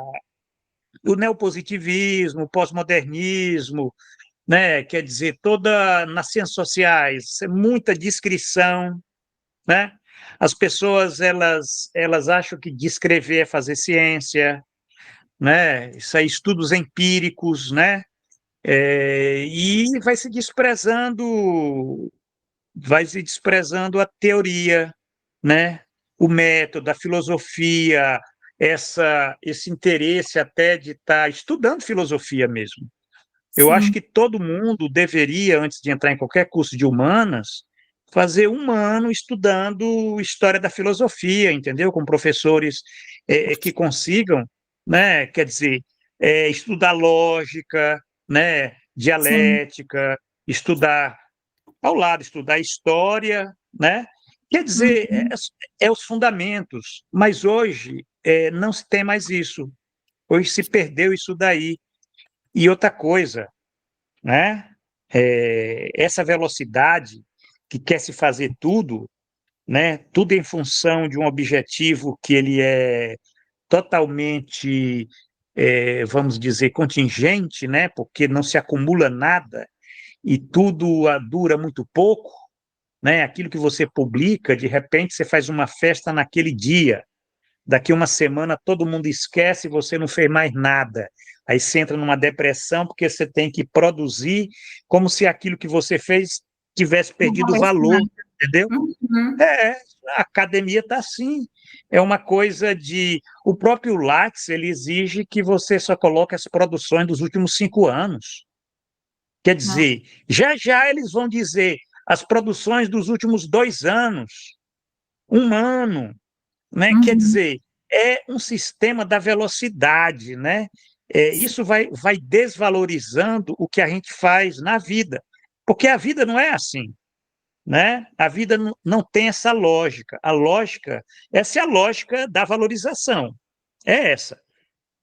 O neopositivismo, o pós-modernismo, né, quer dizer, toda nas ciências sociais, muita descrição, né? As pessoas elas acham que descrever é fazer ciência, né? Isso aí, estudos empíricos, né? E vai se desprezando a teoria, né? O método, a filosofia, esse interesse até de estar estudando filosofia mesmo. Eu acho que todo mundo deveria, antes de entrar em qualquer curso de humanas, fazer um ano estudando história da filosofia, entendeu? Com professores que consigam, né? Quer dizer, estudar lógica, né? Sim. Dialética, estudar ao lado, estudar história, né? Quer dizer, os fundamentos, mas hoje não se tem mais isso. Hoje se perdeu isso daí. E outra coisa, né? Essa velocidade que quer se fazer tudo, né? Tudo em função de um objetivo que ele é totalmente, vamos dizer, contingente, né? Porque não se acumula nada e tudo dura muito pouco, né? Aquilo que você publica, de repente você faz uma festa naquele dia, daqui uma semana todo mundo esquece e você não fez mais nada. Aí você entra numa depressão porque você tem que produzir como se aquilo que você fez tivesse perdido valor, entendeu? A academia está assim. É uma coisa de... O próprio Lattes, ele exige que você só coloque as produções dos últimos 5 anos. Quer dizer, já eles vão dizer as produções dos últimos 2 anos, 1 ano, né? Quer dizer, é um sistema da velocidade, né? Isso vai desvalorizando o que a gente faz na vida, porque a vida não é assim, né? A vida não tem essa lógica. A lógica, essa é a lógica da valorização, é essa,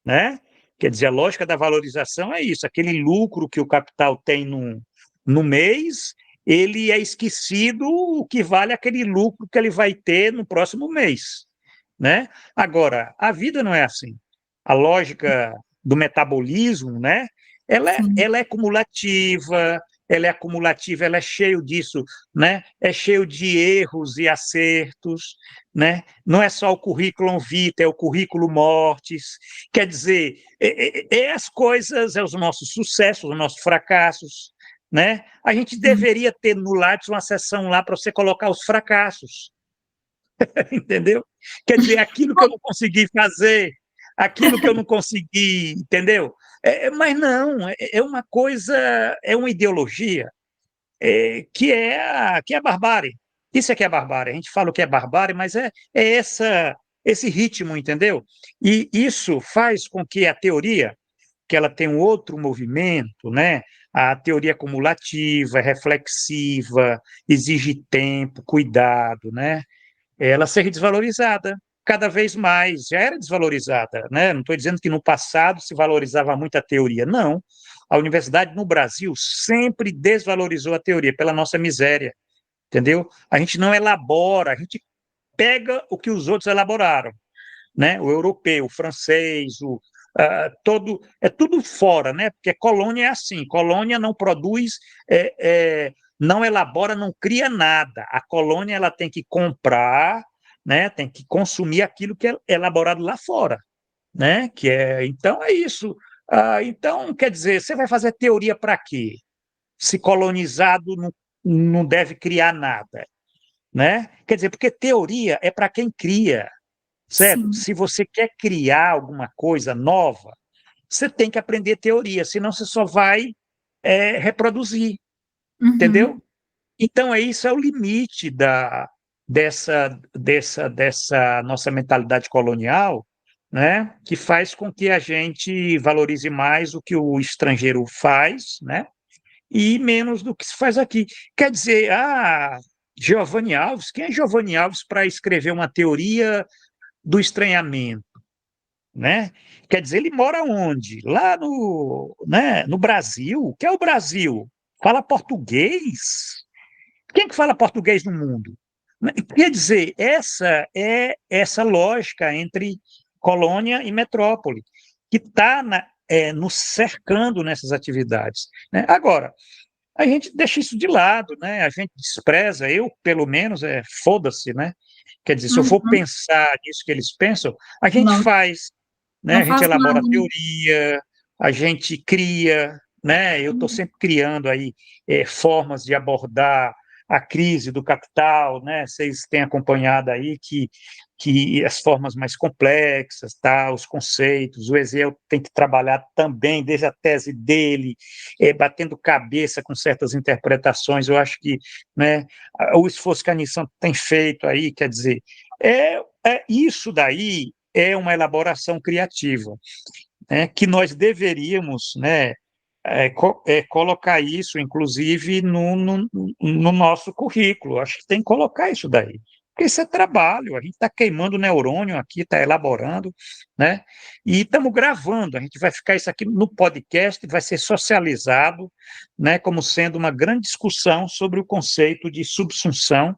né? Quer dizer, a lógica da valorização é isso, aquele lucro que o capital tem no mês, ele é esquecido o que vale aquele lucro que ele vai ter no próximo mês, né? Agora, a vida não é assim. A lógica do metabolismo, né? Ela é cumulativa, ela é cheio disso, né? É cheio de erros e acertos, né? Não é só o currículo vitae, é o currículo mortis. Quer dizer, as coisas, os nossos sucessos, os nossos fracassos, né? A gente deveria ter no Lattes uma seção lá para você colocar os fracassos, entendeu? Quer dizer, aquilo que eu não consegui fazer, aquilo que eu não consegui, entendeu? Mas não, é uma coisa, é uma ideologia que é a barbárie, Isso é que é barbárie. A gente fala o que é barbárie, mas esse ritmo, entendeu? E isso faz com que a teoria, que ela tem um outro movimento, né? A teoria cumulativa, reflexiva, exige tempo, cuidado, né? Ela seja desvalorizada cada vez mais. Já era desvalorizada, né? Não estou dizendo que no passado se valorizava muito a teoria, não. A universidade no Brasil sempre desvalorizou a teoria pela nossa miséria, entendeu? A gente não elabora, a gente pega o que os outros elaboraram, né? O europeu, o francês, é tudo fora, né? Porque colônia é assim, colônia não produz, é, não elabora, não cria nada. A colônia ela tem que comprar, né? Tem que consumir aquilo que é elaborado lá fora, né? Então é isso. Então, quer dizer, você vai fazer teoria para quê? Se colonizado não deve criar nada, né? Quer dizer, porque teoria é para quem cria, certo? Sim. Se você quer criar alguma coisa nova, você tem que aprender teoria, senão você só vai reproduzir, Uhum. entendeu? Então, isso é o limite dessa nossa mentalidade colonial, né? Que faz com que a gente valorize mais o que o estrangeiro faz, né? E menos do que se faz aqui. Quer dizer, Giovanni Alves, quem é Giovanni Alves para escrever uma teoria do estranhamento, né? Quer dizer, ele mora onde? Lá né, no Brasil. O que é o Brasil? Fala português? Quem que fala português no mundo? Quer dizer, essa é essa lógica entre colônia e metrópole, que está nos cercando nessas atividades, né? Agora, a gente deixa isso de lado, né? A gente despreza, eu, pelo menos, foda-se, né? Quer dizer, se eu for Uhum. pensar nisso que eles pensam, a gente Não, faz, né? não A gente faz mal. elabora teoria, a gente cria, né? Eu estou sempre criando aí formas de abordar a crise do capital, né? Vocês têm acompanhado aí que as formas mais complexas, tá? Os conceitos, o Ezel tem que trabalhar também desde a tese dele, batendo cabeça com certas interpretações. Eu acho que, né, o esforço que a Nissan tem feito aí, quer dizer, isso daí é uma elaboração criativa, né, que nós deveríamos, né, colocar isso, inclusive, no nosso currículo. Acho que tem que colocar isso daí. Porque isso é trabalho, a gente está queimando neurônio aqui, está elaborando, né? E estamos gravando, a gente vai ficar isso aqui no podcast, vai ser socializado, né, como sendo uma grande discussão sobre o conceito de subsunção,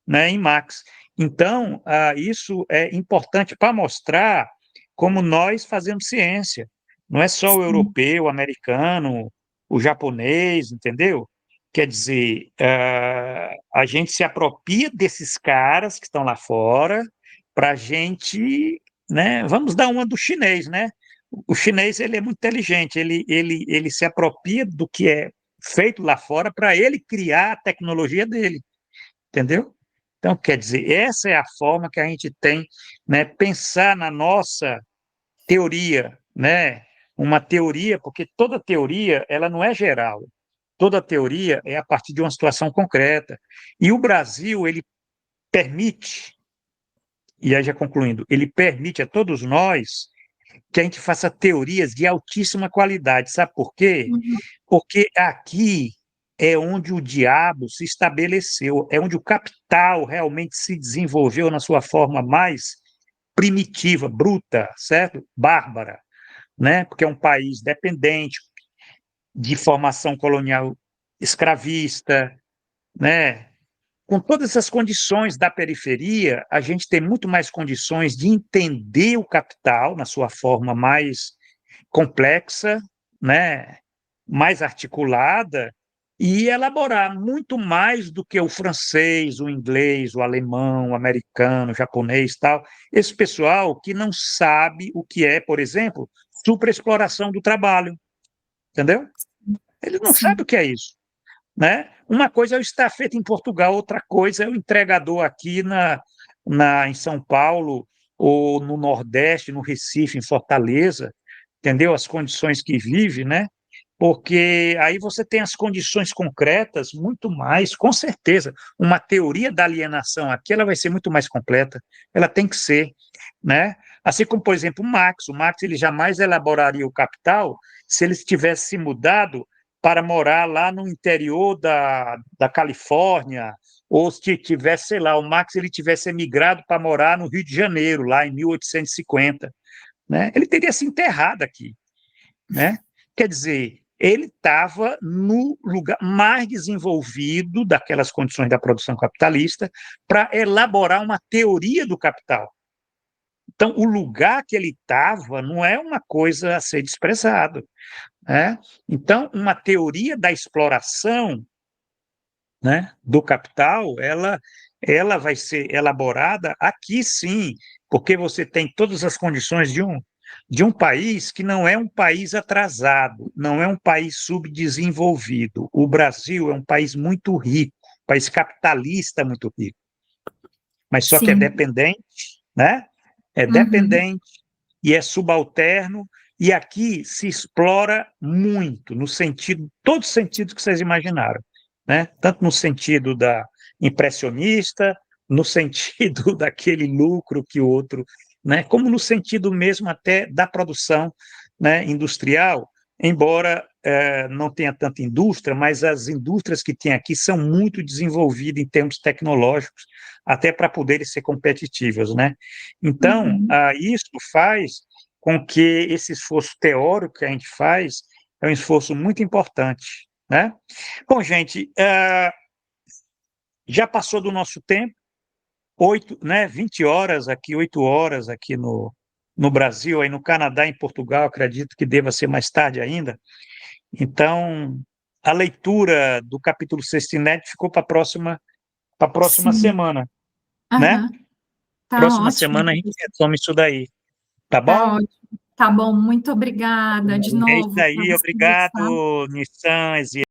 né, em Marx. Então, isso é importante para mostrar como nós fazemos ciência. Não é só o Sim. europeu, o americano, o japonês, entendeu? Quer dizer, a gente se apropria desses caras que estão lá fora para a gente, né? Vamos dar uma do chinês, né? O chinês ele é muito inteligente, ele se apropria do que é feito lá fora para ele criar a tecnologia dele, entendeu? Então, quer dizer, essa é a forma que a gente tem, né, pensar na nossa teoria, né? Uma teoria, porque toda teoria, ela não é geral. Toda teoria é a partir de uma situação concreta. E o Brasil, ele permite, e aí já concluindo, ele permite a todos nós que a gente faça teorias de altíssima qualidade. Sabe por quê? Uhum. Porque aqui é onde o diabo se estabeleceu, é onde o capital realmente se desenvolveu na sua forma mais primitiva, bruta, certo? Bárbara, né? Porque é um país dependente de formação colonial escravista, né? Com todas essas condições da periferia, a gente tem muito mais condições de entender o capital na sua forma mais complexa, né? Mais articulada e elaborar muito mais do que o francês, o inglês, o alemão, o americano, o japonês, tal. Esse pessoal que não sabe o que é, por exemplo, superexploração do trabalho, entendeu? Ele não sabe Sim. o que é isso, né? Uma coisa é o estafeta em Portugal, outra coisa é o entregador aqui em São Paulo ou no Nordeste, no Recife, em Fortaleza, entendeu? As condições que vive, né? porque aí você tem as condições concretas muito mais, com certeza, uma teoria da alienação aqui, ela vai ser muito mais completa, ela tem que ser, né? Assim como, por exemplo, o Marx ele jamais elaboraria o Capital se ele tivesse se mudado para morar lá no interior da Califórnia, ou se tivesse, sei lá, o Marx ele tivesse emigrado para morar no Rio de Janeiro, lá em 1850, né? Ele teria se enterrado aqui, né? Quer dizer, ele estava no lugar mais desenvolvido daquelas condições da produção capitalista para elaborar uma teoria do capital. Então, o lugar que ele estava não é uma coisa a ser desprezado, né? Então, uma teoria da exploração, né, do capital, ela vai ser elaborada aqui sim, porque você tem todas as condições de um país que não é um país atrasado, não é um país subdesenvolvido. O Brasil é um país muito rico, um país capitalista muito rico, mas só que é Sim. dependente, né? É dependente e é subalterno, e aqui se explora muito, no sentido, todos os sentidos que vocês imaginaram, né? Tanto no sentido da impressionista, no sentido daquele lucro que o outro, né? Como no sentido mesmo até da produção, né, industrial, embora não tenha tanta indústria, mas as indústrias que tem aqui são muito desenvolvidas em termos tecnológicos, até para poderem ser competitivas, né? Então, isso faz com que esse esforço teórico que a gente faz é um esforço muito importante, né? Bom, gente, já passou do nosso tempo, 20 horas aqui, 8 horas aqui no Brasil, aí no Canadá, em Portugal, acredito que deva ser mais tarde ainda. Então, a leitura do capítulo 6 inédito ficou para a próxima Sim. semana, né? Tá Próxima ótimo. semana a gente retoma isso daí, tá Tá bom? ótimo. Tá bom, muito obrigada de É isso novo aí, por você. obrigado, Nissan,